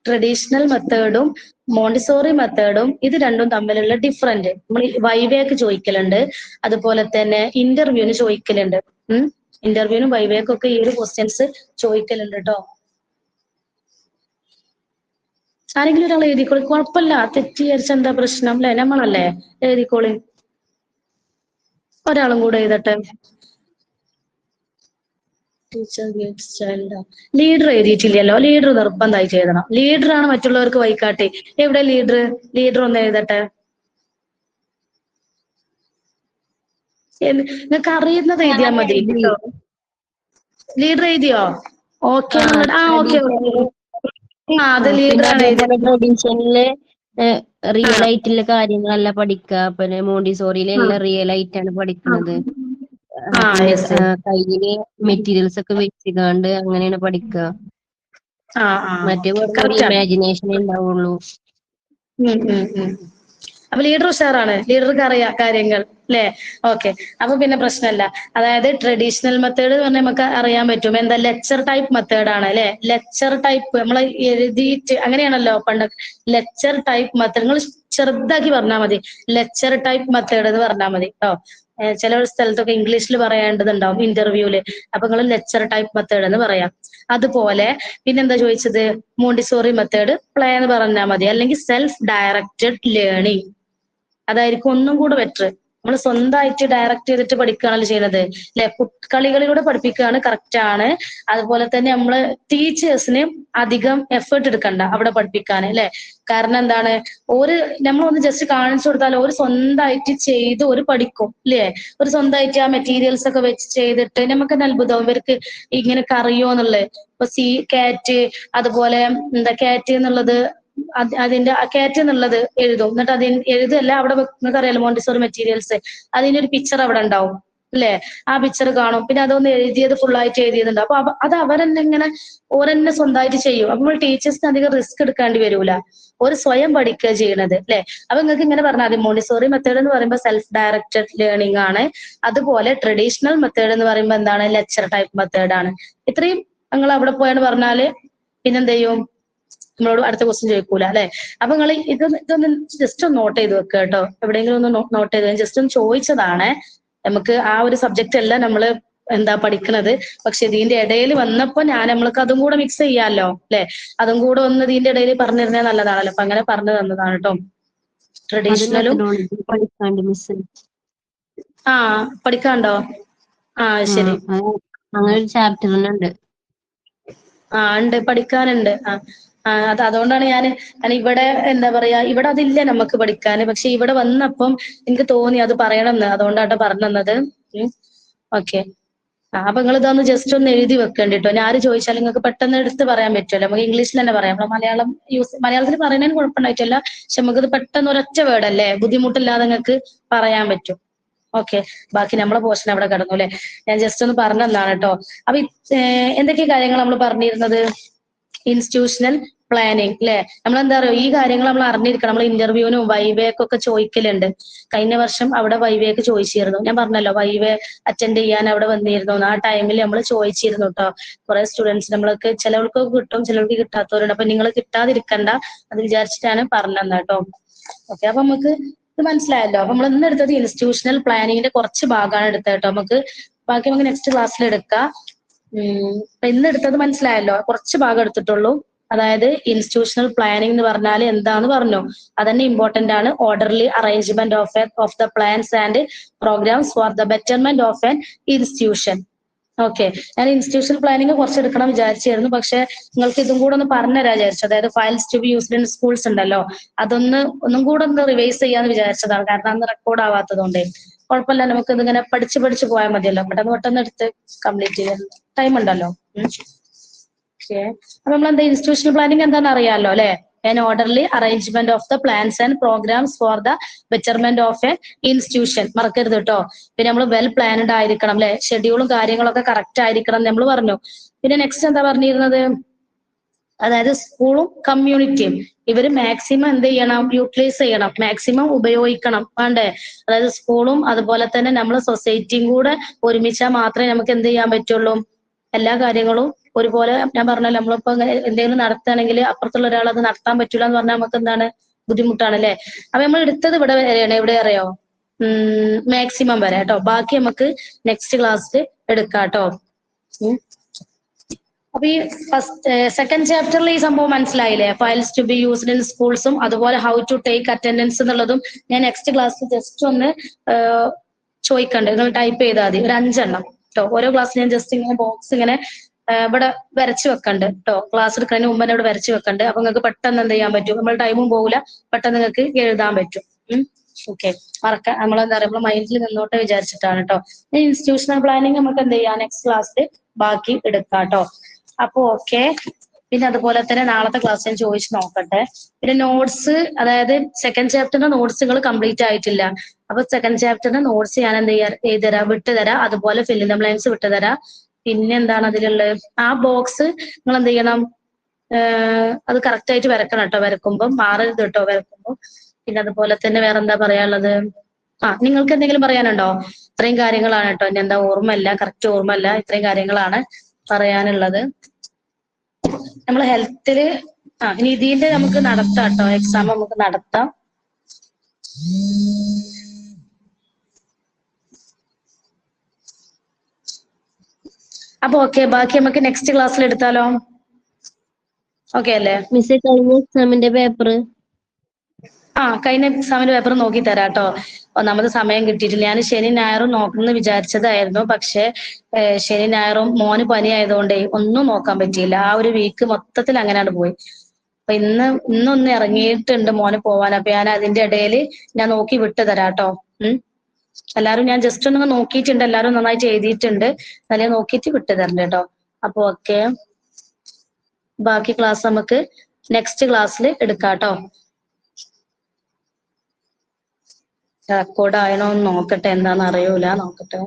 ട്രഡീഷണൽ മെത്തേഡും മോണ്ടിസോറി മെത്തേഡും ഇത് രണ്ടും തമ്മിലുള്ള ഡിഫറൻറ്റ് നമ്മൾ വൈവേക്ക് ചോദിക്കലുണ്ട്. അതുപോലെ തന്നെ ഇന്റർവ്യൂവിന് ചോദിക്കലുണ്ട്. ഇന്റർവ്യൂവിനും വൈവേക്കും ഒക്കെ ഈ ഒരു ക്വസ്റ്റ്യൻസ് ചോദിക്കലുണ്ട് കേട്ടോ. ആരെങ്കിലും ഒരാൾ എഴുതിക്കോളി, കുഴപ്പമില്ല. തെറ്റിദ്ധരിച്ച എന്താ പ്രശ്നം അല്ലെ? നമ്മളല്ലേ, എഴുതിക്കോളി. ഒരാളും കൂടെ എഴുതട്ടെ. Teacher guides child. ലീഡർ എഴുതിയിട്ടില്ലല്ലോ. ലീഡർ നിർബന്ധമായിട്ട് എഴുതണം. ലീഡറാണ് മറ്റുള്ളവർക്ക് വൈകാട്ടി. എവിടെ ലീഡർ? ലീഡർ ഒന്ന് എഴുതട്ടെ. നിങ്ങൾക്ക് അറിയുന്നത് എഴുതിയാൽ മതി. ലീഡർ എഴുതിയോ? ഓക്കെ. ഓക്കെ അത് ലീഡറാണ് എഴുതിയത്. ട്രഡീഷണലില് റിയൽ ആയിട്ടുള്ള കാര്യങ്ങളല്ല പഠിക്കുക. പിന്നെ മോണ്ടിസോറിയിലെല്ലാം റിയൽ ആയിട്ടാണ് പഠിക്കുന്നത്. കയ്യില് മെറ്റീരിയൽസ് ഒക്കെ വെച്ചുകാണ്ട് അങ്ങനെയാണ് പഠിക്കുക. മറ്റേ ഇമാജിനേഷനേ ഉണ്ടാവുള്ളൂ. അപ്പൊ ലീഡർ ഉഷാറാണ്, ലീഡർക്ക് അറിയാം കാര്യങ്ങൾ അല്ലെ? ഓക്കെ. അപ്പൊ പിന്നെ പ്രശ്നമല്ല. അതായത് ട്രഡീഷണൽ മെത്തേഡ് എന്ന് പറഞ്ഞാൽ നമുക്ക് അറിയാൻ പറ്റും എന്താ, ലെക്ചർ ടൈപ്പ് മെത്തേഡ് ആണ് അല്ലെ? ലെക്ചർ ടൈപ്പ് നമ്മൾ എഴുതിയിട്ട് അങ്ങനെയാണല്ലോ പണ്ട്. ലെക്ചർ ടൈപ്പ് മെത്തേഡ് നിങ്ങൾ ചെറുതാക്കി പറഞ്ഞാൽ മതി. ലെക്ചർ ടൈപ്പ് മെത്തേഡ് എന്ന് പറഞ്ഞാൽ മതി കേട്ടോ. ചില സ്ഥലത്തൊക്കെ ഇംഗ്ലീഷിൽ പറയേണ്ടതുണ്ടാവും ഇന്റർവ്യൂല്. അപ്പൊ നിങ്ങൾ ലെക്ചർ ടൈപ്പ് മെത്തേഡ് എന്ന് പറയാം. അതുപോലെ പിന്നെന്താ ചോദിച്ചത്? മോണ്ടിസോറി മെത്തേഡ് പ്ലേ എന്ന് പറഞ്ഞാൽ മതി. അല്ലെങ്കിൽ സെൽഫ് ഡയറക്റ്റഡ് ലേണിംഗ്, അതായിരിക്കും ഒന്നും കൂടെ ബെറ്റർ. നമ്മൾ സ്വന്തമായിട്ട് ഡയറക്റ്റ് ചെയ്തിട്ട് പഠിക്കുകയാണല്ലോ ചെയ്യുന്നത് അല്ലെ? കളികളിലൂടെ പഠിപ്പിക്കുകയാണ്, കറക്റ്റ് ആണ്. അതുപോലെ തന്നെ നമ്മള് ടീച്ചേഴ്സിന് അധികം എഫേർട്ട് എടുക്കണ്ട അവിടെ പഠിപ്പിക്കാൻ അല്ലെ? കാരണം എന്താണ്, നമ്മളൊന്ന് ജസ്റ്റ് കാണിച്ചു കൊടുത്താൽ ഒരു സ്വന്തമായിട്ട് ചെയ്ത് ഒരു പഠിക്കും അല്ലേ? ഒരു സ്വന്തമായിട്ട് ആ മെറ്റീരിയൽസ് ഒക്കെ വെച്ച് ചെയ്തിട്ട് നമുക്ക് തന്നെ അത്ഭുതം ഇവർക്ക് ഇങ്ങനെയൊക്കെ അറിയോ എന്നുള്ളത്. ഇപ്പൊ കാറ്റ്, അതുപോലെ എന്താ കാറ്റ് എന്നുള്ളത്, അതിന്റെ കാറ്റ് എന്നുള്ളത് എഴുതും. എന്നിട്ട് എഴുതല്ല, അവിടെ നിങ്ങൾക്ക് അറിയാലോ മോണ്ടിസോറി മെറ്റീരിയൽസ്, അതിന്റെ ഒരു പിക്ചർ അവിടെ ഉണ്ടാവും അല്ലെ? ആ പിക്ചർ കാണും. പിന്നെ അതൊന്ന് എഴുതിയത് ഫുള്ളായിട്ട് എഴുതിയതുണ്ട്. അപ്പൊ അത് അവരെന്നെ ഇങ്ങനെ ഓരെന്നെ സ്വന്തമായിട്ട് ചെയ്യും. അപ്പൊ നമ്മൾ ടീച്ചേഴ്സിന് അധികം റിസ്ക് എടുക്കേണ്ടി വരൂല. ഒരു സ്വയം പഠിക്കുക ചെയ്യണത് അല്ലെ? അപ്പൊ നിങ്ങൾക്ക് ഇങ്ങനെ പറഞ്ഞാൽ മതി. മോണ്ടിസോറി മെത്തേഡ് എന്ന് പറയുമ്പോൾ സെൽഫ് ഡയറക്റ്റഡ് ലേണിംഗ് ആണ്. അതുപോലെ ട്രഡീഷണൽ മെത്തേഡ് എന്ന് പറയുമ്പോൾ എന്താണ്? ലെക്ചർ ടൈപ്പ് മെത്തേഡ് ആണ്. ഇത്രയും നിങ്ങൾ അവിടെ പോയാണ് പറഞ്ഞാല് പിന്നെന്ത് ചെയ്യും? നമ്മളോട് അടുത്ത ക്വസ്റ്റ്യൻ ചോദിക്കൂല അല്ലെ? അപ്പൊ നിങ്ങൾ ഇതൊന്ന് ജസ്റ്റ് ഒന്ന് നോട്ട് ചെയ്ത് വെക്കുക കേട്ടോ. എവിടെയെങ്കിലും ഒന്ന് നോട്ട് ചെയ്ത്, ജസ്റ്റ് ഒന്ന് ചോദിച്ചതാണ്. നമുക്ക് ആ ഒരു സബ്ജക്റ്റ് അല്ല നമ്മള് പഠിക്കണത്. പക്ഷെ ഇതിന്റെ ഇടയിൽ വന്നപ്പോ നമ്മൾക്ക് അതും കൂടെ മിക്സ് ചെയ്യാമല്ലോ അല്ലെ? അതും കൂടെ ഒന്ന് ഇതിന്റെ ഇടയിൽ പറഞ്ഞു തരുന്നത് നല്ലതാണല്ലോ. അപ്പൊ അങ്ങനെ പറഞ്ഞു തന്നതാണ് കേട്ടോ. ട്രഡീഷണലും പഠിക്കാണ്ടോ? ശരി. അങ്ങനെ ഒരു ചാപ്റ്റർ ഉണ്ട്. ഉണ്ട്, പഠിക്കാനുണ്ട്. അതുകൊണ്ടാണ് ഞാൻ ഇവിടെ എന്താ പറയാ, ഇവിടെ അതില്ല നമുക്ക് പഠിക്കാന്. പക്ഷെ ഇവിടെ വന്നപ്പം എനിക്ക് തോന്നി അത് പറയണമെന്ന്, അതുകൊണ്ടാട്ടോ പറഞ്ഞു തന്നത്. ഓക്കെ. അപ്പൊ നിങ്ങൾ ഇതൊന്ന് ജസ്റ്റ് ഒന്ന് എഴുതി വെക്കേണ്ടി കേട്ടോ. ഞാൻ ആര് ചോദിച്ചാലും നിങ്ങൾക്ക് പെട്ടെന്ന് എടുത്ത് പറയാൻ പറ്റുമല്ലോ. നമുക്ക് ഇംഗ്ലീഷിൽ തന്നെ പറയാം. നമ്മൾ മലയാളത്തിൽ പറയുന്നതിന് കുഴപ്പമുണ്ടായിട്ടില്ല. പക്ഷെ നമുക്കിത് പെട്ടെന്ന് ഒരൊറ്റ വേർഡ് അല്ലേ, ബുദ്ധിമുട്ടില്ലാതെ നിങ്ങൾക്ക് പറയാൻ പറ്റും. ഓക്കെ. ബാക്കി നമ്മളെ പോർഷൻ അവിടെ കിടന്നു അല്ലെ. ഞാൻ ജസ്റ്റ് ഒന്ന് പറഞ്ഞതാണ് കേട്ടോ. അപ്പൊ എന്തൊക്കെ കാര്യങ്ങൾ നമ്മൾ പറഞ്ഞിരുന്നത്? ഇൻസ്റ്റിറ്റ്യൂഷണൽ പ്ലാനിങ് അല്ലെ. നമ്മൾ എന്താ പറയുക, ഈ കാര്യങ്ങൾ നമ്മൾ അറിഞ്ഞിരിക്കണം. നമ്മൾ ഇന്റർവ്യൂവിനും വൈവേക്കൊക്കെ ചോദിക്കലുണ്ട്. കഴിഞ്ഞ വർഷം അവിടെ വൈവേക്ക് ചോദിച്ചിരുന്നു. ഞാൻ പറഞ്ഞല്ലോ വൈവേ അറ്റൻഡ് ചെയ്യാൻ അവിടെ വന്നിരുന്നു. ആ ടൈമിൽ നമ്മൾ ചോദിച്ചിരുന്നു കേട്ടോ. കുറെ സ്റ്റുഡൻസ് നമ്മൾക്ക് ചിലവർക്ക് കിട്ടും, ചിലർക്ക് കിട്ടാത്തവരുണ്ട്. അപ്പൊ നിങ്ങൾ കിട്ടാതിരിക്കണ്ട അത് വിചാരിച്ചിട്ടാണ് പറഞ്ഞത് കേട്ടോ. ഓക്കെ. അപ്പൊ നമുക്ക് ഇത് മനസ്സിലായല്ലോ. അപ്പൊ നമ്മൾ ഇന്ന് എടുത്തത് ഇൻസ്റ്റിറ്റ്യൂഷണൽ പ്ലാനിങ്ങിന്റെ കുറച്ച് ഭാഗമാണ് എടുത്തത് കേട്ടോ. ബാക്കി നമുക്ക് നെക്സ്റ്റ് ക്ലാസ്സിൽ എടുക്കാം. അപ്പൊ ഇന്ന് എടുത്തത് മനസ്സിലായല്ലോ. കുറച്ച് ഭാഗം എടുത്തിട്ടുള്ളൂ. അതായത് ഇൻസ്റ്റിറ്റ്യൂഷണൽ പ്ലാനിംഗ് എന്ന് പറഞ്ഞാൽ എന്താന്ന് പറഞ്ഞു. അതന്നെ ഇമ്പോർട്ടന്റ് ആണ്. Orderly arrangement of the plans and programmes for the betterment of an institution. Okay. ഞാൻ ഇൻസ്റ്റിറ്റ്യൂഷണൽ പ്ലാനിങ് കുറച്ച് എടുക്കണം വിചാരിച്ചായിരുന്നു. പക്ഷെ നിങ്ങൾക്ക് ഇതും കൂടെ ഒന്ന് പറഞ്ഞുതരാ വിചാരിച്ചു. അതായത് files to be used in schools ഉണ്ടല്ലോ, ഒന്നും കൂടെ ഒന്ന് റിവൈസ് ചെയ്യാന്ന് വിചാരിച്ചതാണ്. കാരണം അന്ന് റെക്കോർഡ് ആവാത്തതുകൊണ്ട്. കുഴപ്പമില്ല, നമുക്ക് ഇതിങ്ങനെ പഠിച്ചു പോയാൽ മതിയല്ലോ. പെട്ടെന്ന് എടുത്ത് കംപ്ലീറ്റ് ചെയ്യാൻ ടൈം ഉണ്ടല്ലോ. ഓക്കെ. അപ്പൊ നമ്മളെന്താ ഇൻസ്റ്റിറ്റ്യൂഷണൽ പ്ലാനിങ് എന്താണെന്ന് അറിയാലോ അല്ലെ. an orderly arrangement of the plans and programs for the betterment of a institution. മറക്കരുത് കേട്ടോ. പിന്നെ നമ്മൾ വെൽ പ്ലാൻഡ് ആയിരിക്കണം അല്ലെ. ഷെഡ്യൂളും കാര്യങ്ങളൊക്കെ കറക്റ്റ് ആയിരിക്കണം നമ്മൾ പറഞ്ഞു. പിന്നെ നെക്സ്റ്റ് എന്താ പറഞ്ഞിരുന്നത്? അതായത് സ്കൂളും കമ്മ്യൂണിറ്റിയും ഇവര് മാക്സിമം എന്ത് ചെയ്യണം, യൂട്ടിലൈസ് ചെയ്യണം, മാക്സിമം ഉപയോഗിക്കണം വേണ്ടേ. അതായത് സ്കൂളും അതുപോലെ തന്നെ നമ്മൾ സൊസൈറ്റിയും കൂടെ ഒരുമിച്ചാൽ മാത്രമേ നമുക്ക് എന്ത് ചെയ്യാൻ പറ്റുള്ളൂ, എല്ലാ കാര്യങ്ങളും ഒരുപോലെ. ഞാൻ പറഞ്ഞല്ലോ, നമ്മളിപ്പോ എന്തെങ്കിലും നടത്തുകയാണെങ്കിൽ അപ്പുറത്തുള്ള ഒരാൾ അത് നടത്താൻ പറ്റൂല എന്ന് പറഞ്ഞാൽ നമുക്ക് എന്താണ്, ബുദ്ധിമുട്ടാണ് അല്ലെ. അപ്പൊ നമ്മൾ എടുത്തത് ഇവിടെ വരെയാണ്. എവിടെ അറിയോ? മാക്സിമം വരെ കേട്ടോ. ബാക്കി നമുക്ക് നെക്സ്റ്റ് ക്ലാസ്സിൽ എടുക്കാം കേട്ടോ. അപ്പൊ ഈ സെക്കൻഡ് ചാപ്റ്ററിൽ ഈ സംഭവം മനസ്സിലായില്ലേ? Files to be used in സ്കൂൾസും അതുപോലെ ഹൗ ടു ടേക്ക് അറ്റൻഡൻസ് എന്നുള്ളതും ഞാൻ നെക്സ്റ്റ് ക്ലാസ്സിൽ ജസ്റ്റ് ഒന്ന് ചോദിക്കണ്ട്. നിങ്ങൾ ടൈപ്പ് ചെയ്താൽ മതി. ഒരു 5 എണ്ണം കേട്ടോ. ഓരോ ക്ലാസ്സിൽ ഞാൻ ജസ്റ്റ് ഇങ്ങനെ ബോക്സ് ഇങ്ങനെ ഇവിടെ വരച്ചു വെക്കണ്ട് കേട്ടോ. ക്ലാസ് എടുക്കുന്നതിന് മുമ്പ് തന്നെ ഇവിടെ വരച്ചു വെക്കണ്ട്. അപ്പൊ നിങ്ങൾക്ക് പെട്ടെന്ന് എന്ത് ചെയ്യാൻ പറ്റും, നമ്മൾ ടൈമും പോകില്ല, പെട്ടെന്ന് നിങ്ങൾക്ക് എഴുതാൻ പറ്റും. ഓക്കെ. നമ്മളെന്താ പറയുക, നമ്മൾ മൈൻഡിൽ നിന്നോട്ടെ വിചാരിച്ചിട്ടാണ് കേട്ടോ. ഇൻസ്റ്റിറ്റ്യൂഷണൽ പ്ലാനിങ് നമുക്ക് എന്ത് ചെയ്യാം, നെക്സ്റ്റ് ക്ലാസ്സിൽ ബാക്കി എടുക്കാം കേട്ടോ. അപ്പൊ ഓക്കെ. പിന്നെ അതുപോലെ തന്നെ നാളത്തെ ക്ലാസ് ഞാൻ ചോദിച്ചു നോക്കട്ടെ. പിന്നെ നോട്ട്സ്, അതായത് സെക്കൻഡ് ചാപ്റ്ററിന്റെ നോട്ട്സുകൾ കംപ്ലീറ്റ് ആയിട്ടില്ല. അപ്പൊ സെക്കൻഡ് ചാപ്റ്ററിന്റെ നോട്ട്സ് ഞാൻ എന്ത് ചെയ്യാം, എഴുതരാം, വിട്ടുതരാം. അതുപോലെ ഫിൽ ഇൻ ദ ബ്ലാങ്ക്സ് വിട്ടുതരാം. പിന്നെ എന്താണ് അതിലുള്ളത്, ആ ബോക്സ് നിങ്ങൾ എന്ത് ചെയ്യണം, അത് കറക്റ്റ് ആയിട്ട് വരക്കണം കേട്ടോ. വരക്കുമ്പോൾ മാറരുത് കേട്ടോ വരക്കുമ്പോൾ. പിന്നെ അതുപോലെ തന്നെ വേറെ എന്താ പറയാനുള്ളത്? നിങ്ങൾക്ക് എന്തെങ്കിലും പറയാനുണ്ടോ? ഇത്രയും കാര്യങ്ങളാണ് കേട്ടോ. ഇനി എന്താ ഓർമ്മയില്ല, കറക്റ്റ് ഓർമ്മയില്ല. ഇത്രയും കാര്യങ്ങളാണ് പറയാനുള്ളത്. നമ്മൾ ഹെൽത്തില് ഇനി ഇതിന്റെ നമുക്ക് നടത്താം കേട്ടോ. എക്സാം നമുക്ക് നടത്താം. അപ്പൊ ഓക്കെ, ബാക്കി നമുക്ക് നെക്സ്റ്റ് ക്ലാസ്സിൽ എടുത്താലോ? ഓക്കെ അല്ലേ? മിസ് കഴിഞ്ഞ എക്സാമിന്റെ പേപ്പർ കഴിഞ്ഞ എക്സാമിന്റെ പേപ്പർ നോക്കി തരാം കേട്ടോ. ഒന്നാമത് സമയം കിട്ടിയിട്ടില്ല. ഞാൻ ശനി ഞായറും നോക്കണമെന്ന് വിചാരിച്ചതായിരുന്നു. പക്ഷെ ശനി ഞായറും മോന് പനി ആയതുകൊണ്ടേ ഒന്നും നോക്കാൻ പറ്റിയില്ല. ആ ഒരു വീക്ക് മൊത്തത്തിൽ അങ്ങനെയാണ് പോയി. അപ്പൊ ഇന്നൊന്ന് ഇറങ്ങിയിട്ടുണ്ട് മോന് പോവാൻ. അപ്പൊ ഞാൻ അതിന്റെ ഇടയിൽ ഞാൻ നോക്കി വിട്ടു തരാം കേട്ടോ. എല്ലാരും ഞാൻ ജസ്റ്റ് ഒന്ന് നോക്കിയിട്ടുണ്ട്. എല്ലാരും നന്നായിട്ട് എഴുതിയിട്ടുണ്ട്. നല്ല നോക്കിയിട്ട് വിട്ടു തരണ്ട കേട്ടോ. അപ്പൊ ഓക്കെ, ബാക്കി ക്ലാസ് നമുക്ക് നെക്സ്റ്റ് ക്ലാസ്സിൽ എടുക്കാം കേട്ടോ. റെക്കോർഡ് ആയണോ എന്ന് നോക്കട്ടെ, എന്താന്ന് അറിയൂല, നോക്കട്ടെ.